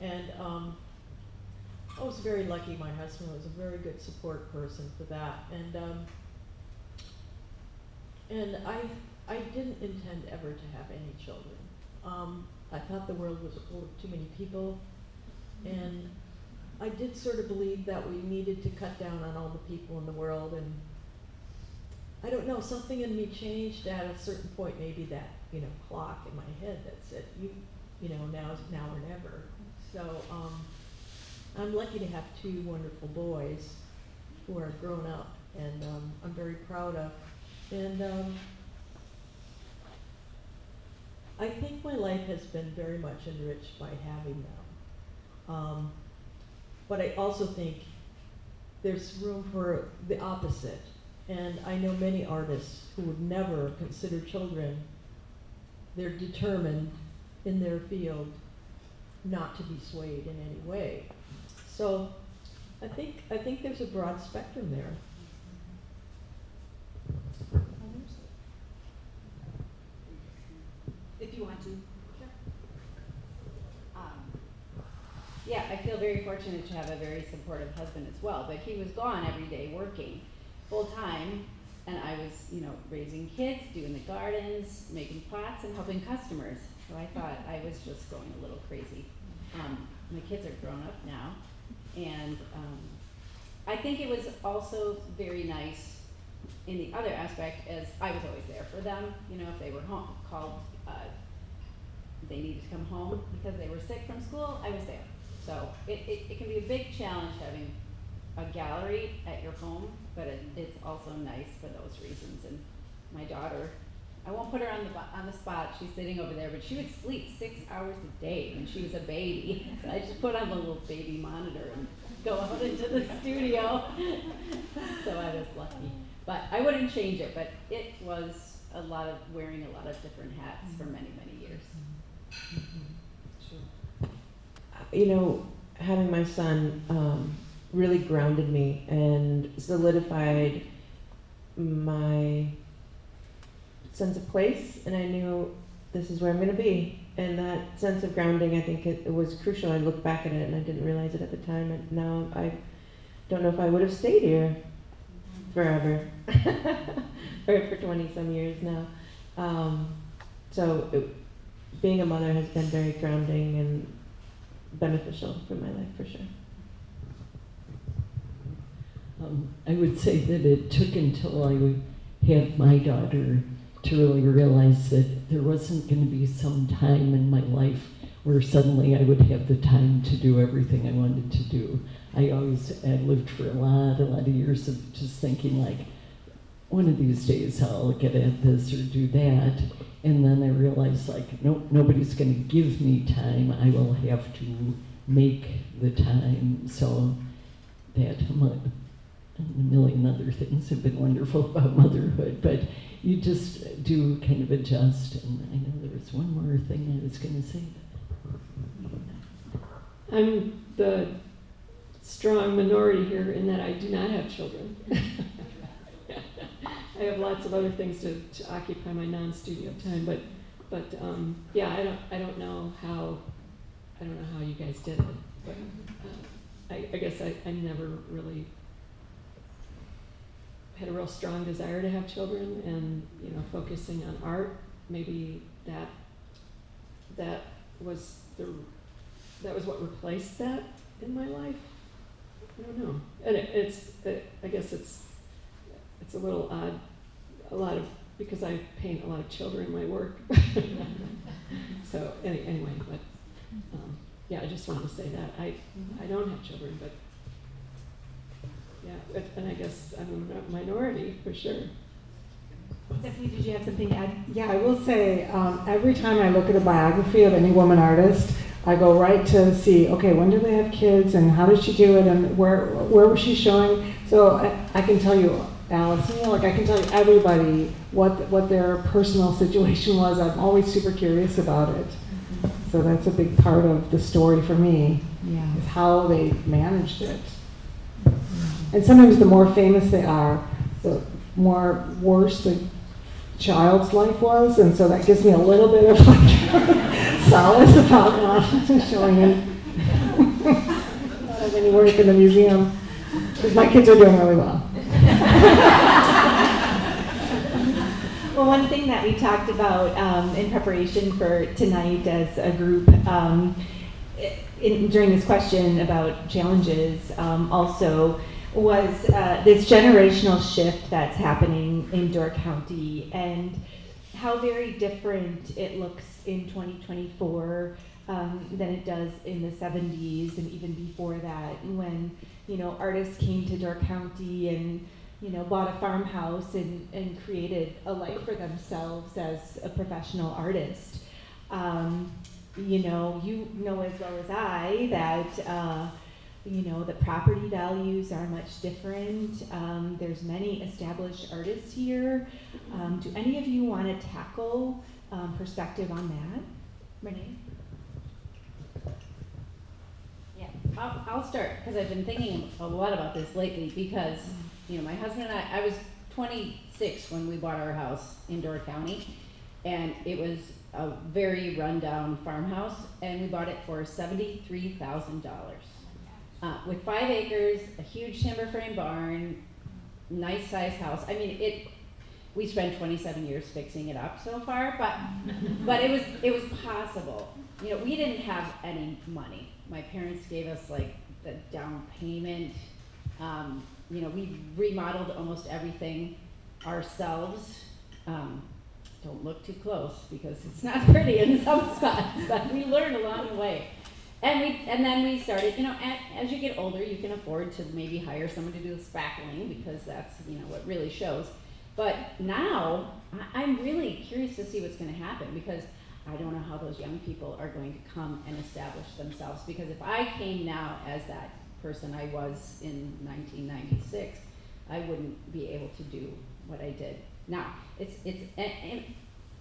And I was very lucky. My husband was a very good support person for that, and I didn't intend ever to have any children. I thought the world was full of too many people, and I did sort of believe that we needed to cut down on all the people in the world, and I don't know, something in me changed at a certain point, maybe that, clock in my head that said, now or never. So I'm lucky to have two wonderful boys who are grown up, and I'm very proud of. And I think my life has been very much enriched by having them. But I also think there's room for the opposite. And I know many artists who would never consider children. They're determined in their field not to be swayed in any way. So I think there's a broad spectrum there. If you want to. Yeah, I feel very fortunate to have a very supportive husband as well, but he was gone every day working full time, and I was, raising kids, doing the gardens, making pots, and helping customers. So I thought I was just going a little crazy. My kids are grown up now, and I think it was also very nice in the other aspect, as I was always there for them. If they were called, they needed to come home because they were sick from school, I was there. So it can be a big challenge having a gallery at your home, but it's also nice for those reasons. And my daughter, I won't put her on the spot, she's sitting over there, but she would sleep 6 hours a day when she was a baby. So I just put on the little baby monitor and go out into the studio. So I was lucky. But I wouldn't change it, but it was wearing a lot of different hats for many, many years. Having my son really grounded me and solidified my sense of place, and I knew this is where I'm going to be. And that sense of grounding, I think it was crucial. I look back at it and I didn't realize it at the time, and now I don't know if I would have stayed here forever or for 20 some years now. Being a mother has been very grounding and beneficial for my life, for sure. I would say that it took until I had my daughter to really realize that there wasn't going to be some time in my life where suddenly I would have the time to do everything I wanted to do. I lived for a lot of years of just thinking like, one of these days I'll get at this or do that. And then I realized like, nobody's going to give me time. I will have to make the time. So that a million other things have been wonderful about motherhood, but you just do kind of adjust. And I know there was one more thing I was going to say. I'm the strong minority here in that I do not have children. I have lots of other things to occupy my non-studio time, but I don't know how you guys did it, but I guess I never really had a real strong desire to have children, and focusing on art, maybe that was what replaced that in my life. I don't know, and I guess it's a little odd, because I paint a lot of children in my work. So anyway, but I just wanted to say that I don't have children, but and I guess I'm a minority for sure. Stephanie, did you have something to add? Yeah, I will say, every time I look at a biography of any woman artist, I go right to see, okay, when did they have kids and how did she do it and where was she showing? So I can tell you, Alice, like I can tell you everybody what their personal situation was. I'm always super curious about it. So that's a big part of the story for me, is how they managed it. And sometimes the more famous they are, the more worse the child's life was, and so that gives me a little bit of like solace about not showing it. Not have any work in the museum, because my kids are doing really well. Well, one thing that we talked about in preparation for tonight as a group during this question about challenges also was this generational shift that's happening in Door County and how very different it looks in 2024 than it does in the 70s and even before that, when artists came to Door County and bought a farmhouse and created a life for themselves as a professional artist. You know as well as I that the property values are much different. There's many established artists here. Do any of you want to tackle perspective on that? Renee? Yeah, I'll start because I've been thinking a lot about this lately because, my husband and I was 26 when we bought our house in Door County, and it was a very rundown farmhouse, and we bought it for $73,000. With 5 acres, a huge timber frame barn, nice sized house. I mean, we spent 27 years fixing it up so far, but it was possible. We didn't have any money. My parents gave us like the down payment. We remodeled almost everything ourselves. Don't look too close because it's not pretty in some spots, but we learned along the way. And then we started, as you get older, you can afford to maybe hire someone to do the spackling because that's, what really shows. But now, I'm really curious to see what's going to happen because I don't know how those young people are going to come and establish themselves. Because if I came now as that person I was in 1996, I wouldn't be able to do what I did. Now, and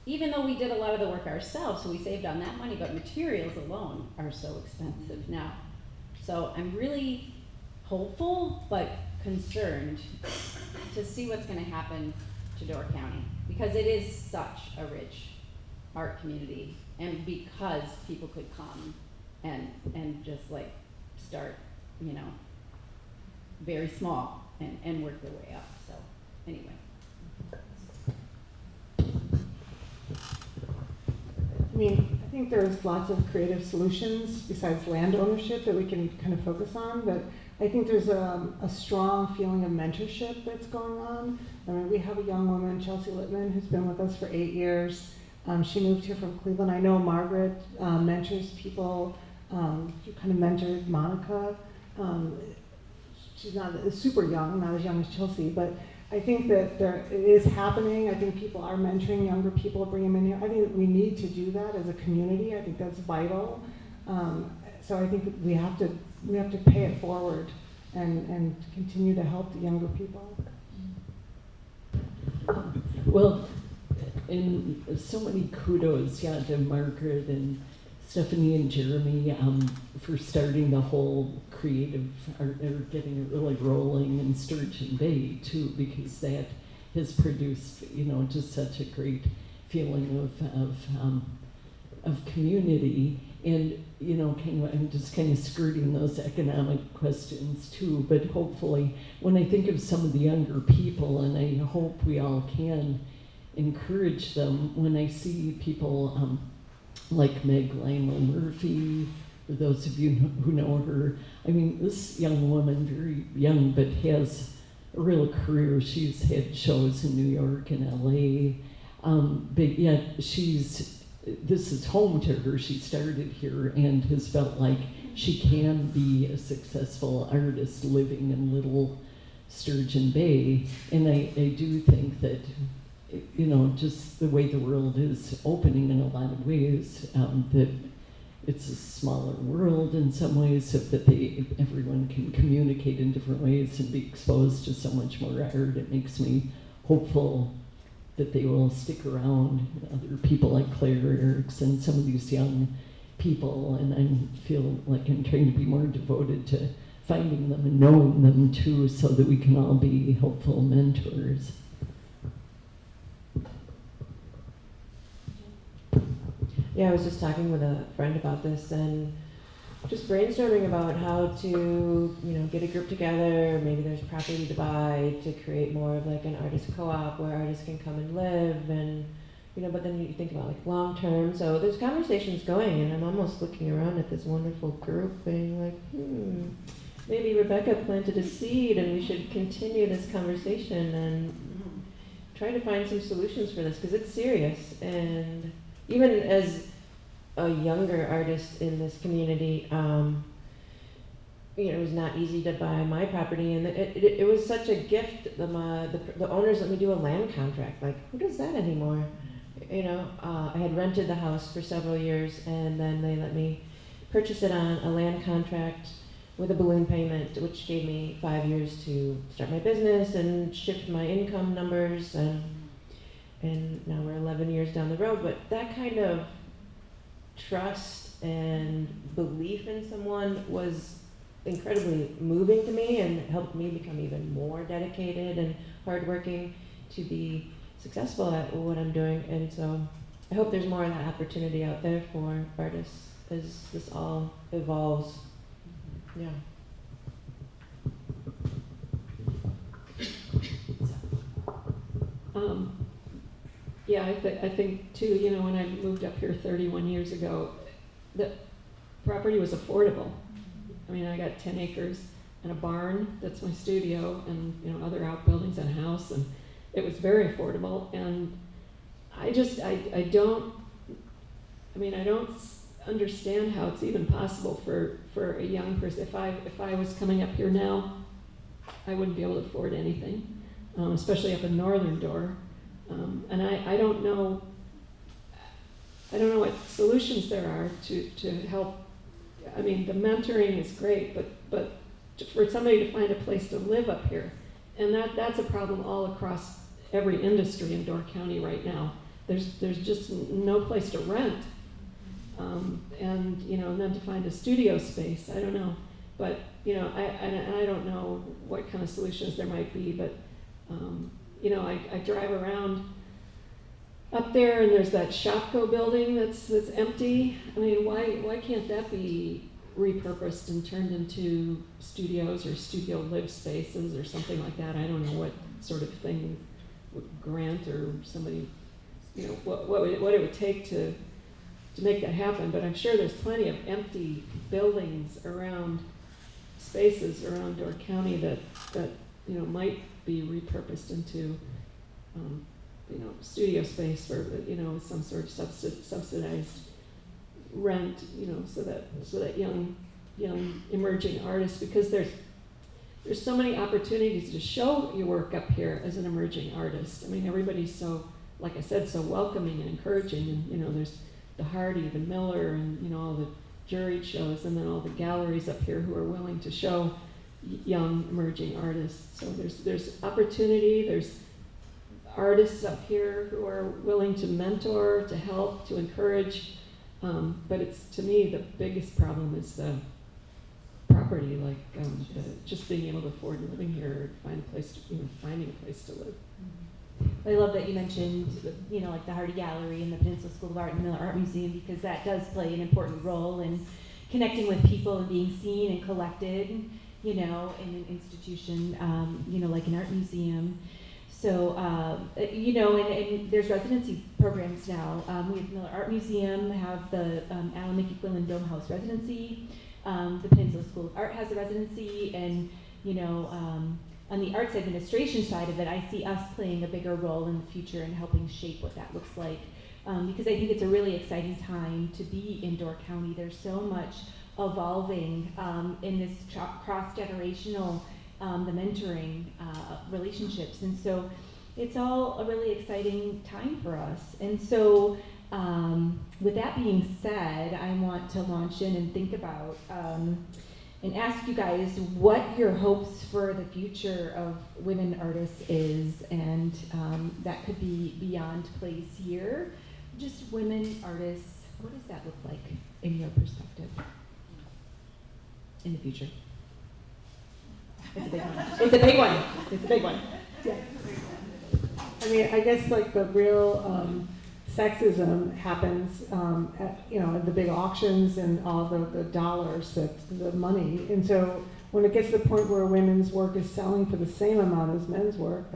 even though we did a lot of the work ourselves, so we saved on that money, but materials alone are so expensive now. So I'm really hopeful, but concerned to see what's going to happen to Door County, because it is such a rich art community, and because people could come and just like start, very small and work their way up. So anyway. I think there's lots of creative solutions besides land ownership that we can kind of focus on, but I think there's a strong feeling of mentorship that's going on. We have a young woman, Chelsea Littman, who's been with us for 8 years. She moved here from Cleveland. I know Margaret mentors people. She kind of mentored Monica. She's not super young, not as young as Chelsea, but I think that it is happening. I think people are mentoring younger people, bringing them in here. I think that we need to do that as a community. I think that's vital. So I think that we have to pay it forward and continue to help the younger people. Well, and so many kudos, to Margaret and Stephanie and Jeremy for starting the whole creative art, or getting it really rolling in Sturgeon Bay too, because that has produced, just such a great feeling of community. And I'm just kind of skirting those economic questions too, but hopefully when I think of some of the younger people, and I hope we all can encourage them, when I see people like Meg Lima Murphy, for those of you who know her, this young woman, very young, but has a real career. She's had shows in New York and LA, but yet this is home to her. She started here and has felt like she can be a successful artist living in Little Sturgeon Bay. And I do think that, just the way the world is opening in a lot of ways, that it's a smaller world in some ways, so that everyone can communicate in different ways and be exposed to so much more art. It makes me hopeful that they will stick around. Other people like Claire Erickson, some of these young people, and I feel like I'm trying to be more devoted to finding them and knowing them too, so that we can all be helpful mentors. Yeah, I was just talking with a friend about this and just brainstorming about how to, get a group together. Maybe there's property to buy to create more of like an artist co-op where artists can come and live, and but then you think about like long term. So there's conversations going, and I'm almost looking around at this wonderful group being like, maybe Rebecca planted a seed and we should continue this conversation and try to find some solutions for this, because it's serious. And even as a younger artist in this community, it was not easy to buy my property, and it was such a gift. The owners let me do a land contract. Like, who does that anymore? I had rented the house for several years, and then they let me purchase it on a land contract with a balloon payment, which gave me 5 years to start my business and shift my income numbers, and now we're 11 years down the road. But that kind of trust and belief in someone was incredibly moving to me, and helped me become even more dedicated and hardworking to be successful at what I'm doing. And so I hope there's more of that opportunity out there for artists as this all evolves. Yeah. I think too, when I moved up here 31 years ago, the property was affordable. I mean, I got 10 acres and a barn, that's my studio, and other outbuildings and a house, and it was very affordable. And I don't understand how it's even possible for a young person. If I was coming up here now, I wouldn't be able to afford anything, especially up in Northern Door. And I don't know what solutions there are to help. I mean, the mentoring is great, but for somebody to find a place to live up here, and that's a problem all across every industry in Door County right now. There's just no place to rent, and then to find a studio space, I don't know. But I don't know what kind of solutions there might be, but I drive around up there, and there's that Shopko building that's empty. I mean, why can't that be repurposed and turned into studios or studio live spaces or something like that? I don't know what sort of thing would grant or somebody, what it would take to make that happen. But I'm sure there's plenty of empty buildings around, spaces around Door County that might be repurposed into studio space for some sort of subsidized rent, so that young emerging artists, because there's so many opportunities to show your work up here as an emerging artist. I mean, everybody's so, like I said, so welcoming and encouraging, and there's the Hardy, the Miller, and all the juried shows, and then all the galleries up here who are willing to show young emerging artists. So there's opportunity. There's artists up here who are willing to mentor, to help, to encourage. But it's, to me, the biggest problem is the property, like just being able to afford living here, finding a place to live. I love that you mentioned, like the Hardy Gallery and the Peninsula School of Art and the Miller Art Museum, because that does play an important role in connecting with people and being seen and collected, in an institution, like an art museum. So, and there's residency programs now. We have the Miller Art Museum, have the Alan McEquillan Dome House residency. The Peninsula School of Art has a residency, and, on the arts administration side of it, I see us playing a bigger role in the future and helping shape what that looks like. Because I think it's a really exciting time to be in Door County. There's so much evolving in this cross-generational, the mentoring relationships. And so it's all a really exciting time for us. And so With that being said, I want to launch in and think about and ask you guys what your hopes for the future of women artists is, and that could be beyond place here. Just women artists, what does that look like in your perspective in the future? It's a big one. It's a big one. It's a big one. Yeah. I mean, I guess like the real sexism happens at the big auctions and all the dollars, the money. And so when it gets to the point where women's work is selling for the same amount as men's work,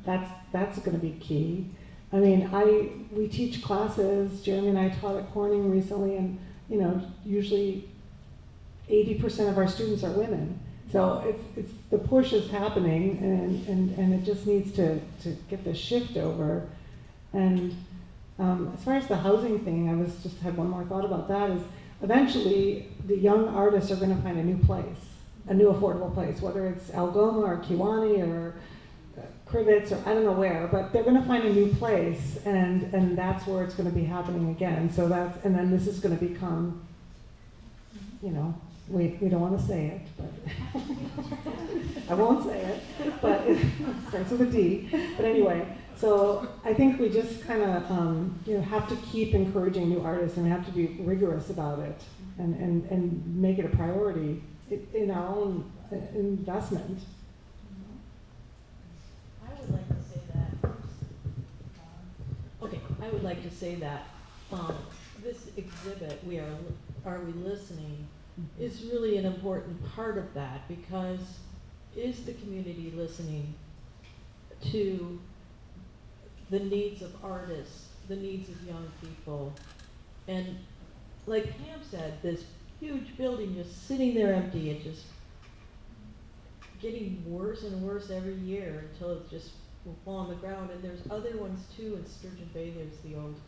that's going to be key. I mean, we teach classes. Jeremy and I taught at Corning recently, and usually 80% of our students are women. So it's the push is happening, and it just needs to get the shift over. And as far as the housing thing, I just had one more thought about that. Is eventually the young artists are going to find a new place, a new affordable place, whether it's Algoma or Kiwani or Crivets or I don't know where, but they're going to find a new place, and that's where it's going to be happening again. So and then this is going to become, we don't want to say it, but I won't say it, but it starts with a D. But anyway, so I think we just kind of have to keep encouraging new artists, and we have to be rigorous about it, and make it a priority in our own investment. I would like to say that. I would like to say that this exhibit, Are We Listening, is really an important part of that, because is the community listening to the needs of artists, the needs of young people? And like Pam said, this huge building just sitting there empty and just getting worse and worse every year until it just will fall on the ground. And there's other ones too in Sturgeon Bay. There's the old,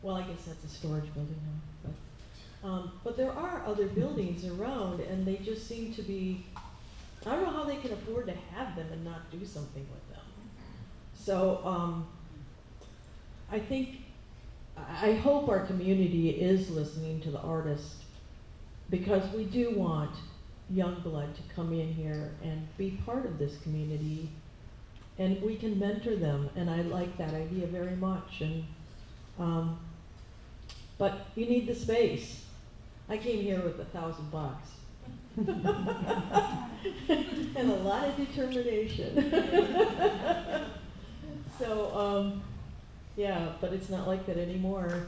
well, I guess that's a storage building now. But there are other buildings around, and they just seem to be, I don't know how they can afford to have them and not do something with them. So I hope our community is listening to the artists, because we do want young blood to come in here and be part of this community, and we can mentor them, and I like that idea very much. And but you need the space. I came here with $1,000 and a lot of determination. So yeah, but it's not like that anymore.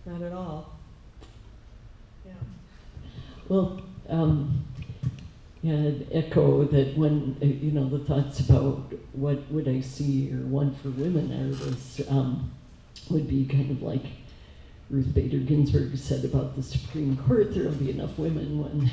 Not at all. Yeah. Well, I'd echo that when, the thoughts about what would I see or want for women artists would be kind of like Ruth Bader Ginsburg said about the Supreme Court: there'll be enough women when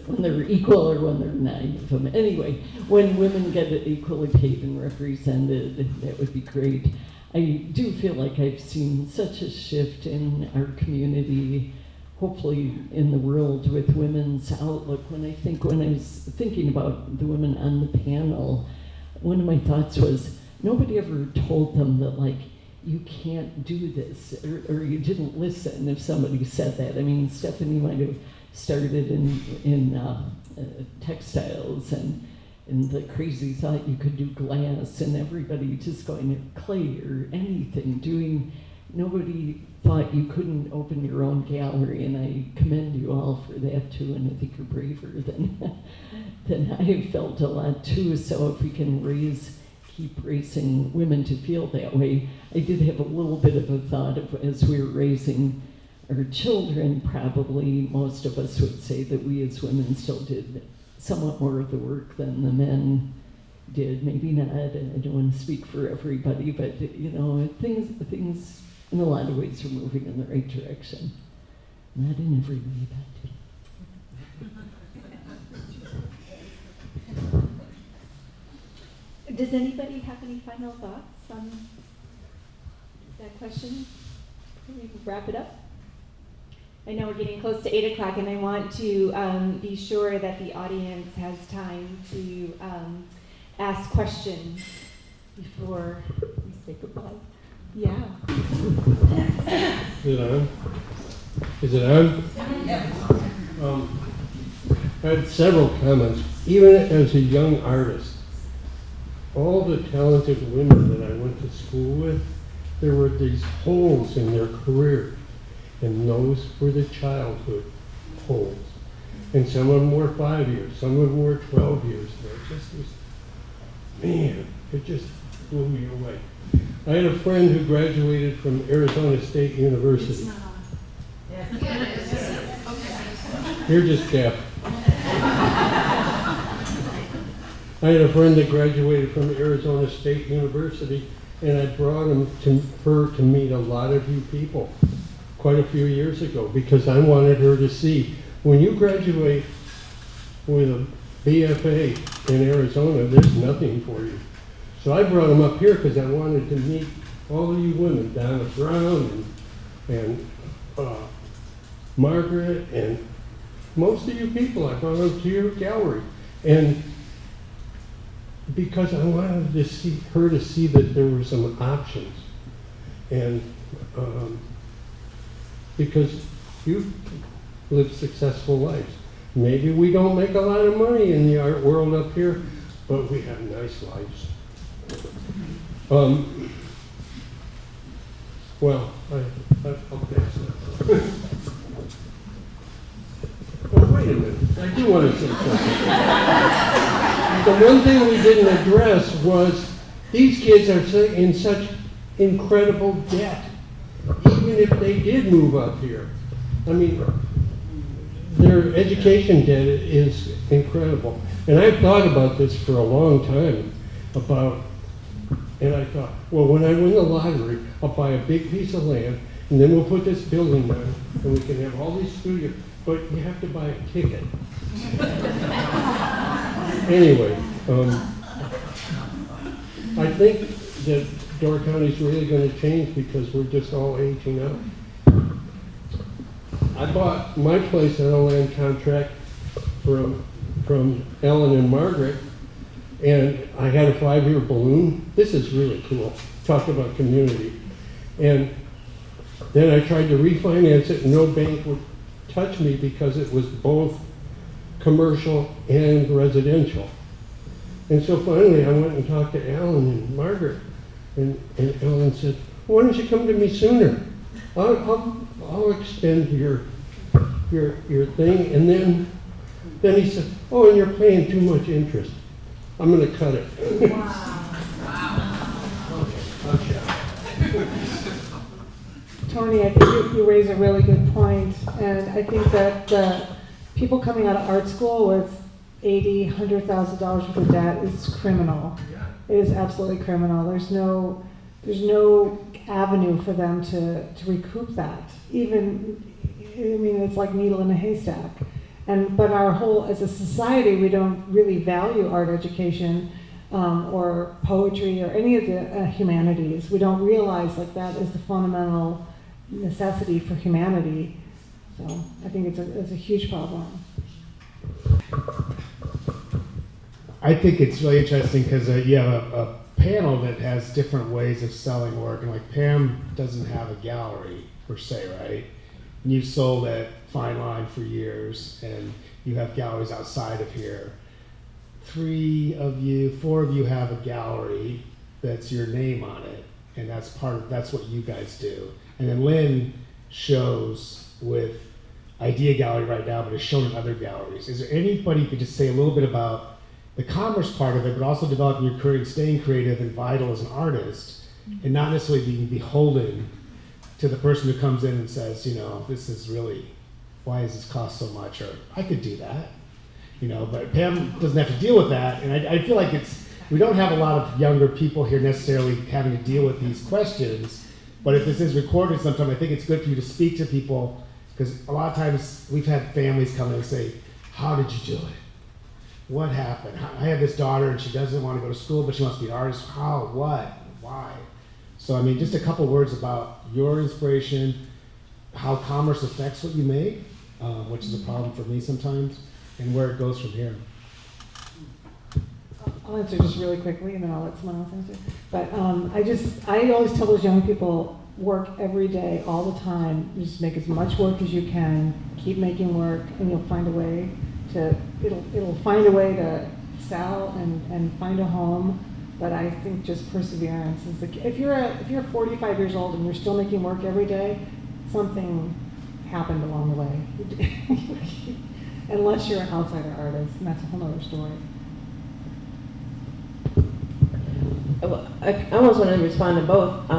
when they're equal or when there are 9 of them. Anyway, when women get equally paid and represented, that would be great. I do feel like I've seen such a shift in our community, hopefully in the world, with women's outlook. When I was thinking about the women on the panel, one of my thoughts was, nobody ever told them that, like, you can't do this, or you didn't listen if somebody said that. I mean, Stephanie might have started in textiles, and the crazy thought you could do glass, and everybody just going to clay or anything, nobody thought you couldn't open your own gallery, and I commend you all for that too, and I think you're braver than I felt a lot too. So if we can keep raising women to feel that way. I did have a little bit of a thought of, as we were raising our children, probably most of us would say that we as women still did somewhat more of the work than the men did. Maybe not, and I don't want to speak for everybody, but things in a lot of ways are moving in the right direction. Not in every way, but Does anybody have any final thoughts on that question? Can we wrap it up? I know we're getting close to 8 o'clock, and I want to be sure that the audience has time to ask questions before we say goodbye. Yeah. Is it on? Is it on? I had several comments. Even as a young artist, all the talented women that I went to school with, there were these holes in their career, and those were the childhood holes. And some of them were 5 years, some of them were 12 years. And it just was, man, it just blew me away. I had a friend who graduated from Arizona State University. You're just deaf. I had a friend that graduated from Arizona State University, and I brought her to meet a lot of you people quite a few years ago, because I wanted her to see, when you graduate with a BFA in Arizona, there's nothing for you. So I brought them up here because I wanted to meet all of you women, Donna Brown and Margaret, and most of you people. I brought them to your gallery, and because I wanted to see her to see that there were some options, and because you live successful lives. Maybe we don't make a lot of money in the art world up here, but we have nice lives. Well, I'll pass that. Oh, wait a minute. I do want to say something. The one thing we didn't address was these kids are in such incredible debt, even if they did move up here. I mean, their education debt is incredible. And I've thought about this for a long time, and I thought, well, when I win the lottery, I'll buy a big piece of land, and then we'll put this building down, and we can have all these studios, but you have to buy a ticket. Anyway, I think that Door County's really going to change because we're just all aging out. I bought my place on a land contract from Ellen and Margaret, and I had a 5-year balloon. This is really cool. Talk about community. And then I tried to refinance it, and no bank would touch me because it was both commercial and residential. And so finally I went and talked to Ellen and Margaret, and Ellen said, why don't you come to me sooner? I'll extend your thing. And then he said, oh, and you're paying too much interest. I'm going to cut it. Tony, I think you raise a really good point, and I think that people coming out of art school with $80,000, $100,000 worth of debt is criminal. It is absolutely criminal. There's no avenue for them to recoup that. It's like needle in a haystack. But our whole, as a society, we don't really value art education or poetry or any of the humanities. We don't realize like that is the fundamental necessity for humanity. So I think it's a huge problem. I think it's really interesting because you have a panel that has different ways of selling work, and like Pam doesn't have a gallery per se, right? And you've sold at Fine Line for years, and you have galleries outside of here. 4 of you have a gallery that's your name on it, and that's what you guys do. And then Lynn shows with Idea Gallery right now, but is shown in other galleries. Is there anybody who could just say a little bit about the commerce part of it, but also developing your career and staying creative and vital as an artist, and not necessarily being beholden to the person who comes in and says, this is really, why does this cost so much? Or I could do that, but Pam doesn't have to deal with that. And I feel like we don't have a lot of younger people here necessarily having to deal with these questions, but if this is recorded sometime, I think it's good for you to speak to people, because a lot of times we've had families come in and say, how did you do it? What happened? I have this daughter and she doesn't want to go to school, but she wants to be an artist. How? What? Why? So, just a couple words about your inspiration, how commerce affects what you make, which is a problem for me sometimes, and where it goes from here. I'll answer just really quickly, and then I'll let someone else answer. But I always tell those young people, work every day, all the time. Just make as much work as you can. Keep making work, and you'll find a way to. It'll find a way to sell and find a home. But I think just perseverance is the key. If you're 45 years old and you're still making work every day, something happened along the way. Unless you're an outsider artist, and that's a whole other story. I almost want to respond to both.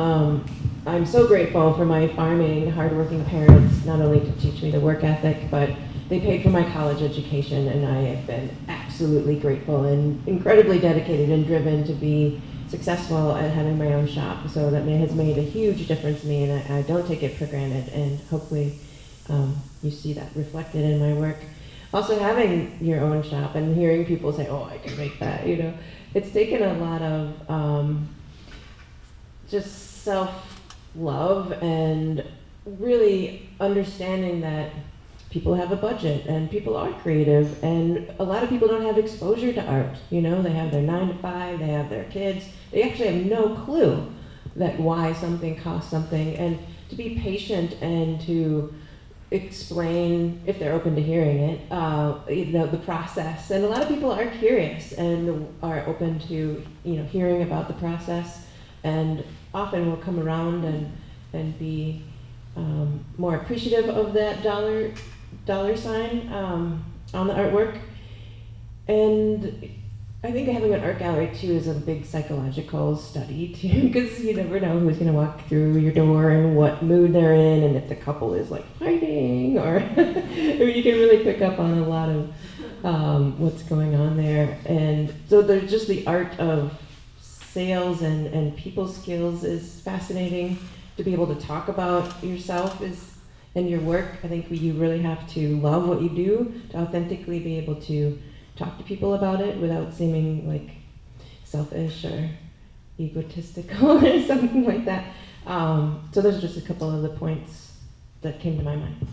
I'm so grateful for my farming, hardworking parents, not only to teach me the work ethic, but they paid for my college education, and I have been absolutely grateful and incredibly dedicated and driven to be successful at having my own shop. So that has made a huge difference to me, and I don't take it for granted, and hopefully you see that reflected in my work. Also, having your own shop and hearing people say, oh, I can make that, it's taken a lot of just self-love and really understanding that people have a budget and people are creative, and a lot of people don't have exposure to art. They have their 9 to 5, they have their kids. They actually have no clue that why something costs something, and to be patient and to explain, if they're open to hearing it, the process. And a lot of people are curious and are open to hearing about the process, and often will come around and be more appreciative of that dollar sign on the artwork. And I think having an art gallery too is a big psychological study too, because you never know who's going to walk through your door and what mood they're in, and if the couple is like fighting, or you can really pick up on a lot of what's going on there. And so there's just the art of sales and people skills is fascinating. To be able to talk about yourself and your work, I think you really have to love what you do to authentically be able to talk to people about it without seeming like selfish or egotistical or something like that. So those are just a couple of the points that came to my mind.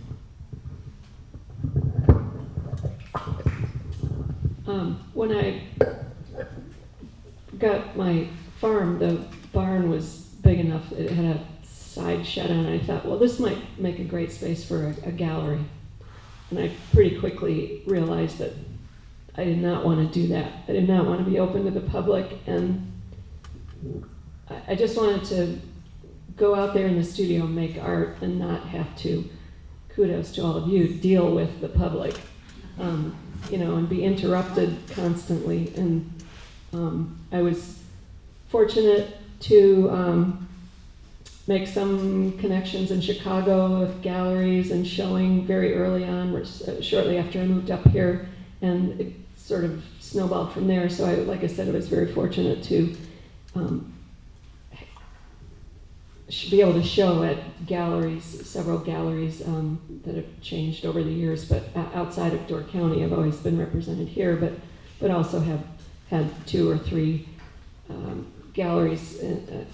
When I got my farm, the barn was big enough. It had a side shed on it. I thought, well, this might make a great space for a gallery. And I pretty quickly realized that I did not want to do that. I did not want to be open to the public, and I just wanted to go out there in the studio and make art and not have to, kudos to all of you, deal with the public, and be interrupted constantly. And I was fortunate to make some connections in Chicago with galleries and showing very early on, shortly after I moved up here, and it sort of snowballed from there. So like I said, I was very fortunate to be able to show at galleries, several galleries that have changed over the years, but outside of Door County. I've always been represented here, but also have had 2 or 3 galleries in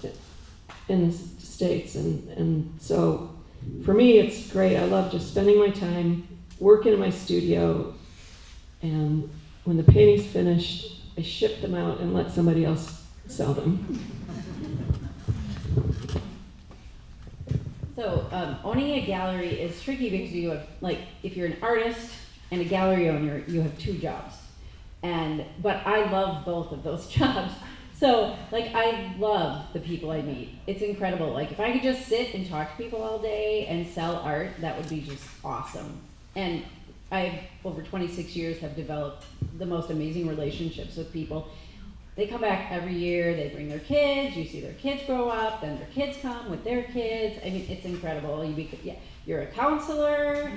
the States, and so for me it's great. I love just spending my time working in my studio, and when the painting's finished, I ship them out and let somebody else sell them. So owning a gallery is tricky because you have, if you're an artist and a gallery owner, you have 2 jobs. But I love both of those jobs. So, I love the people I meet. It's incredible. If I could just sit and talk to people all day and sell art, that would be just awesome. And I, over 26 years, have developed the most amazing relationships with people. They come back every year, they bring their kids, you see their kids grow up, then their kids come with their kids. I mean, it's incredible. You're a counselor,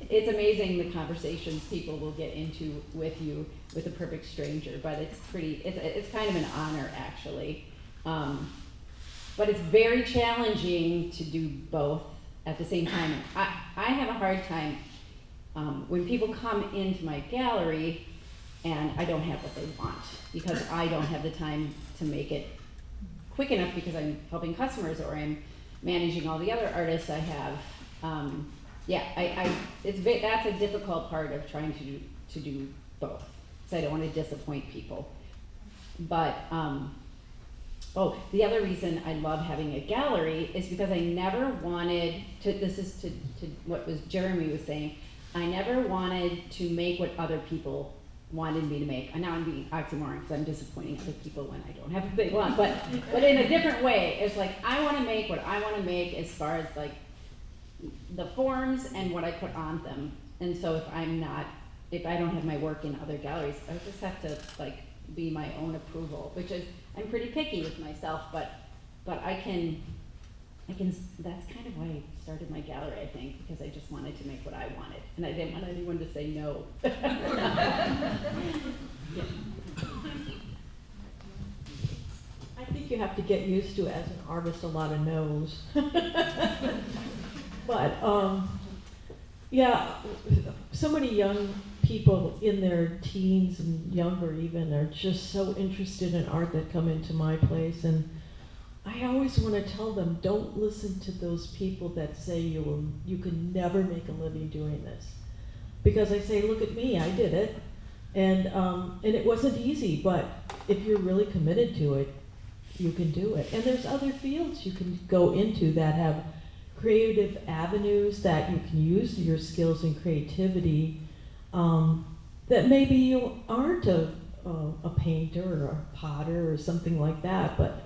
it's amazing the conversations people will get into with you with a perfect stranger, but it's kind of an honor, actually. But it's very challenging to do both at the same time. I have a hard time when people come into my gallery and I don't have what they want, because I don't have the time to make it quick enough because I'm helping customers or I'm managing all the other artists I have. That's a difficult part of trying to do both, because I don't want to disappoint people. But, oh, the other reason I love having a gallery is because I never wanted to, this is to what was Jeremy was saying, I never wanted to make what other people wanted me to make. And now I'm being oxymoron because I'm disappointing other people when I don't have what they want, but in a different way. It's like, I want to make what I want to make as far as like the forms and what I put on them. And so if I don't have my work in other galleries, I just have to like be my own approval, which is, I'm pretty picky with myself, but I can, that's kind of why I started my gallery, I think, because I just wanted to make what I wanted, and I didn't want anyone to say no. Yeah. I think you have to get used to, as an artist, a lot of no's. But, yeah, so many young people in their teens and younger even are just so interested in art that come into my place, and I always want to tell them, don't listen to those people that say you can never make a living doing this. Because I say, look at me, I did it, and it wasn't easy, but if you're really committed to it, you can do it. And there's other fields you can go into that have creative avenues that you can use your skills and creativity, that maybe you aren't a painter or a potter or something like that, but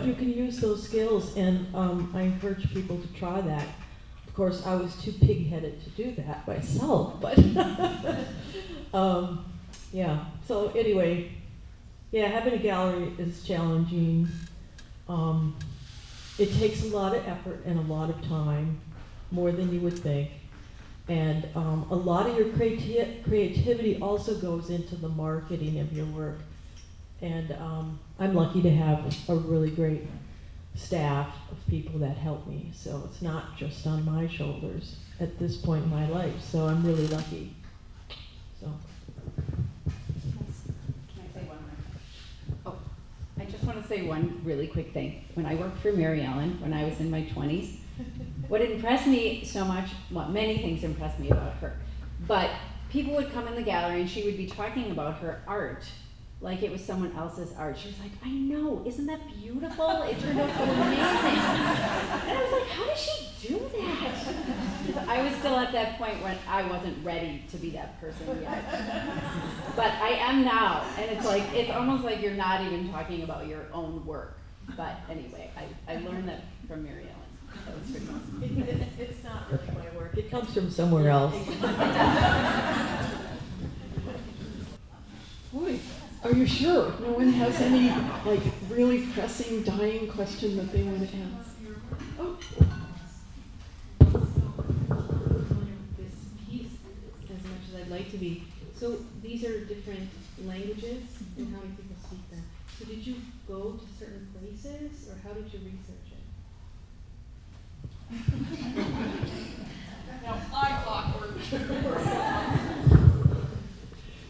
you can use those skills, and I encourage people to try that. Of course, I was too pig-headed to do that myself, but yeah. So anyway, yeah, having a gallery is challenging. It takes a lot of effort and a lot of time, more than you would think. And a lot of your creativity also goes into the marketing of your work. And I'm lucky to have a really great staff of people that help me. So it's not just on my shoulders at this point in my life. So I'm really lucky. So. Can I say one more? Oh, I just want to say one really quick thing. When I worked for Mary Ellen, when I was in my 20s, what impressed me so much, well, many things impressed me about her, but people would come in the gallery and she would be talking about her art like it was someone else's art. She was like, I know, isn't that beautiful? It turned out so amazing. And I was like, how does she do that? 'Cause I was still at that point when I wasn't ready to be that person yet. But I am now, and it's like, it's almost like you're not even talking about your own work. But anyway, I learned that from Mary Ellen. That was pretty awesome. It's not really my work. It comes from somewhere else. Boy, are you sure no one has any like really pressing, dying question that they want to ask? Oh. This piece, as much as I'd like to be. So these are different languages and how many people speak them. So did you go to certain places, or how did you research it?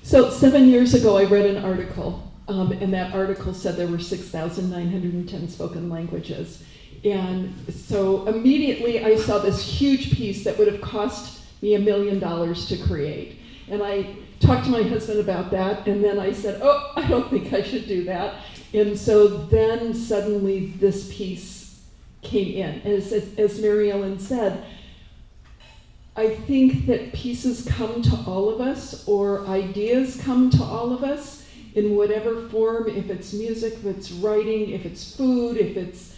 So 7 years ago, I read an article, and that article said there were 6,910 spoken languages. And so immediately I saw this huge piece that would have cost me $1 million to create. And I talked to my husband about that, and then I said, oh, I don't think I should do that. And so then suddenly this piece came in. And as Mary Ellen said, I think that pieces come to all of us, or ideas come to all of us in whatever form, if it's music, if it's writing, if it's food, if it's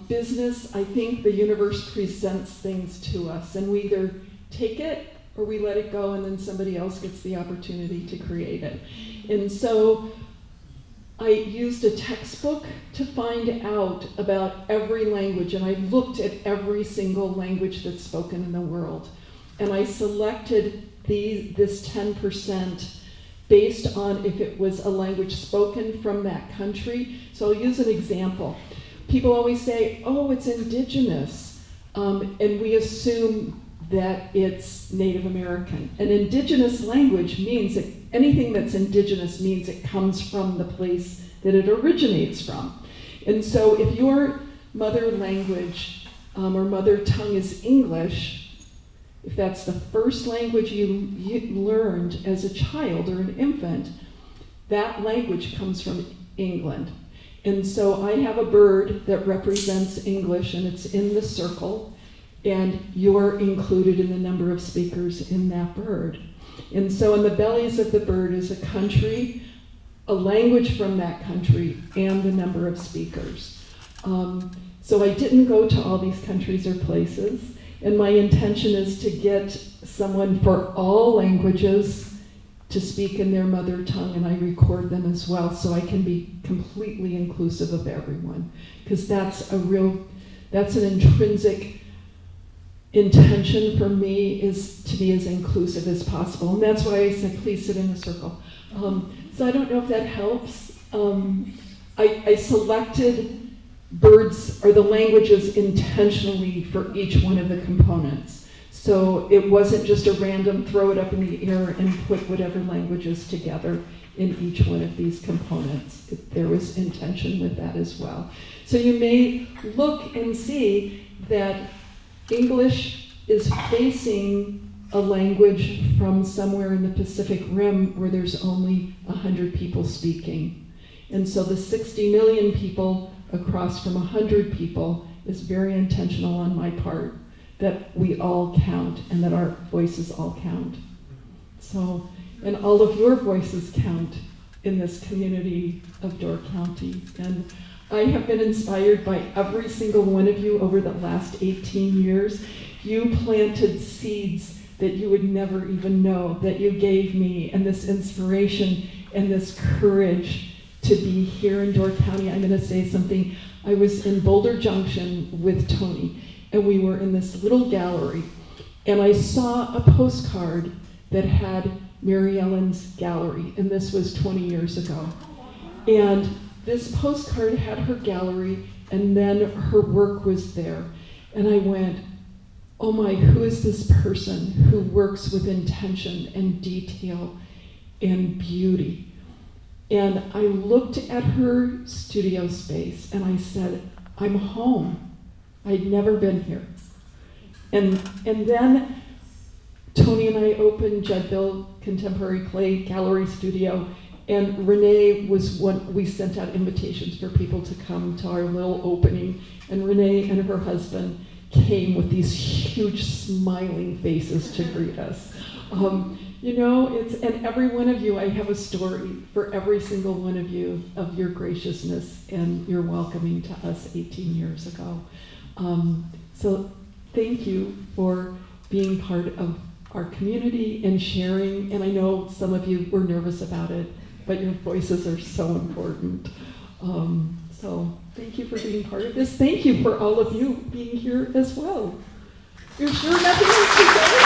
business. I think the universe presents things to us, and we either take it or we let it go, and then somebody else gets the opportunity to create it. And so I used a textbook to find out about every language, and I looked at every single language that's spoken in the world. And I selected this 10% based on if it was a language spoken from that country. So I'll use an example. People always say, oh, it's indigenous, and we assume that it's Native American. An indigenous language means that anything that's indigenous means it comes from the place that it originates from. And so if your mother language or mother tongue is English, if that's the first language you learned as a child or an infant, that language comes from England. And so I have a bird that represents English, and it's in the circle, and you're included in the number of speakers in that bird. And so in the bellies of the bird is a country, a language from that country, and the number of speakers. So I didn't go to all these countries or places, and my intention is to get someone for all languages to speak in their mother tongue, and I record them as well, so I can be completely inclusive of everyone, because that's an intrinsic intention for me, is to be as inclusive as possible, and that's why I said please sit in a circle. So I don't know if that helps. I selected birds or the languages intentionally for each one of the components. So it wasn't just a random throw it up in the air and put whatever languages together in each one of these components. There was intention with that as well. So you may look and see that English is facing a language from somewhere in the Pacific Rim where there's only 100 people speaking. And so the 60 million people across from 100 people is very intentional on my part, that we all count and that our voices all count. So, and all of your voices count in this community of Door County. And I have been inspired by every single one of you over the last 18 years. You planted seeds that you would never even know that you gave me, and this inspiration and this courage to be here in Door County. I'm gonna say something. I was in Boulder Junction with Tony, and we were in this little gallery, and I saw a postcard that had Mary Ellen's gallery, and this was 20 years ago. And this postcard had her gallery, and then her work was there. And I went, oh my, who is this person who works with intention and detail and beauty? And I looked at her studio space, and I said, I'm home. I'd never been here. And then Tony and I opened Judville Contemporary Clay Gallery Studio, and Renee was one, we sent out invitations for people to come to our little opening, and Renee and her husband came with these huge smiling faces to greet us. You know, and every one of you, I have a story for every single one of you of your graciousness and your welcoming to us 18 years ago. So thank you for being part of our community and sharing. And I know some of you were nervous about it, but your voices are so important. So thank you for being part of this. Thank you for all of you being here as well. You're sure nothing else to say?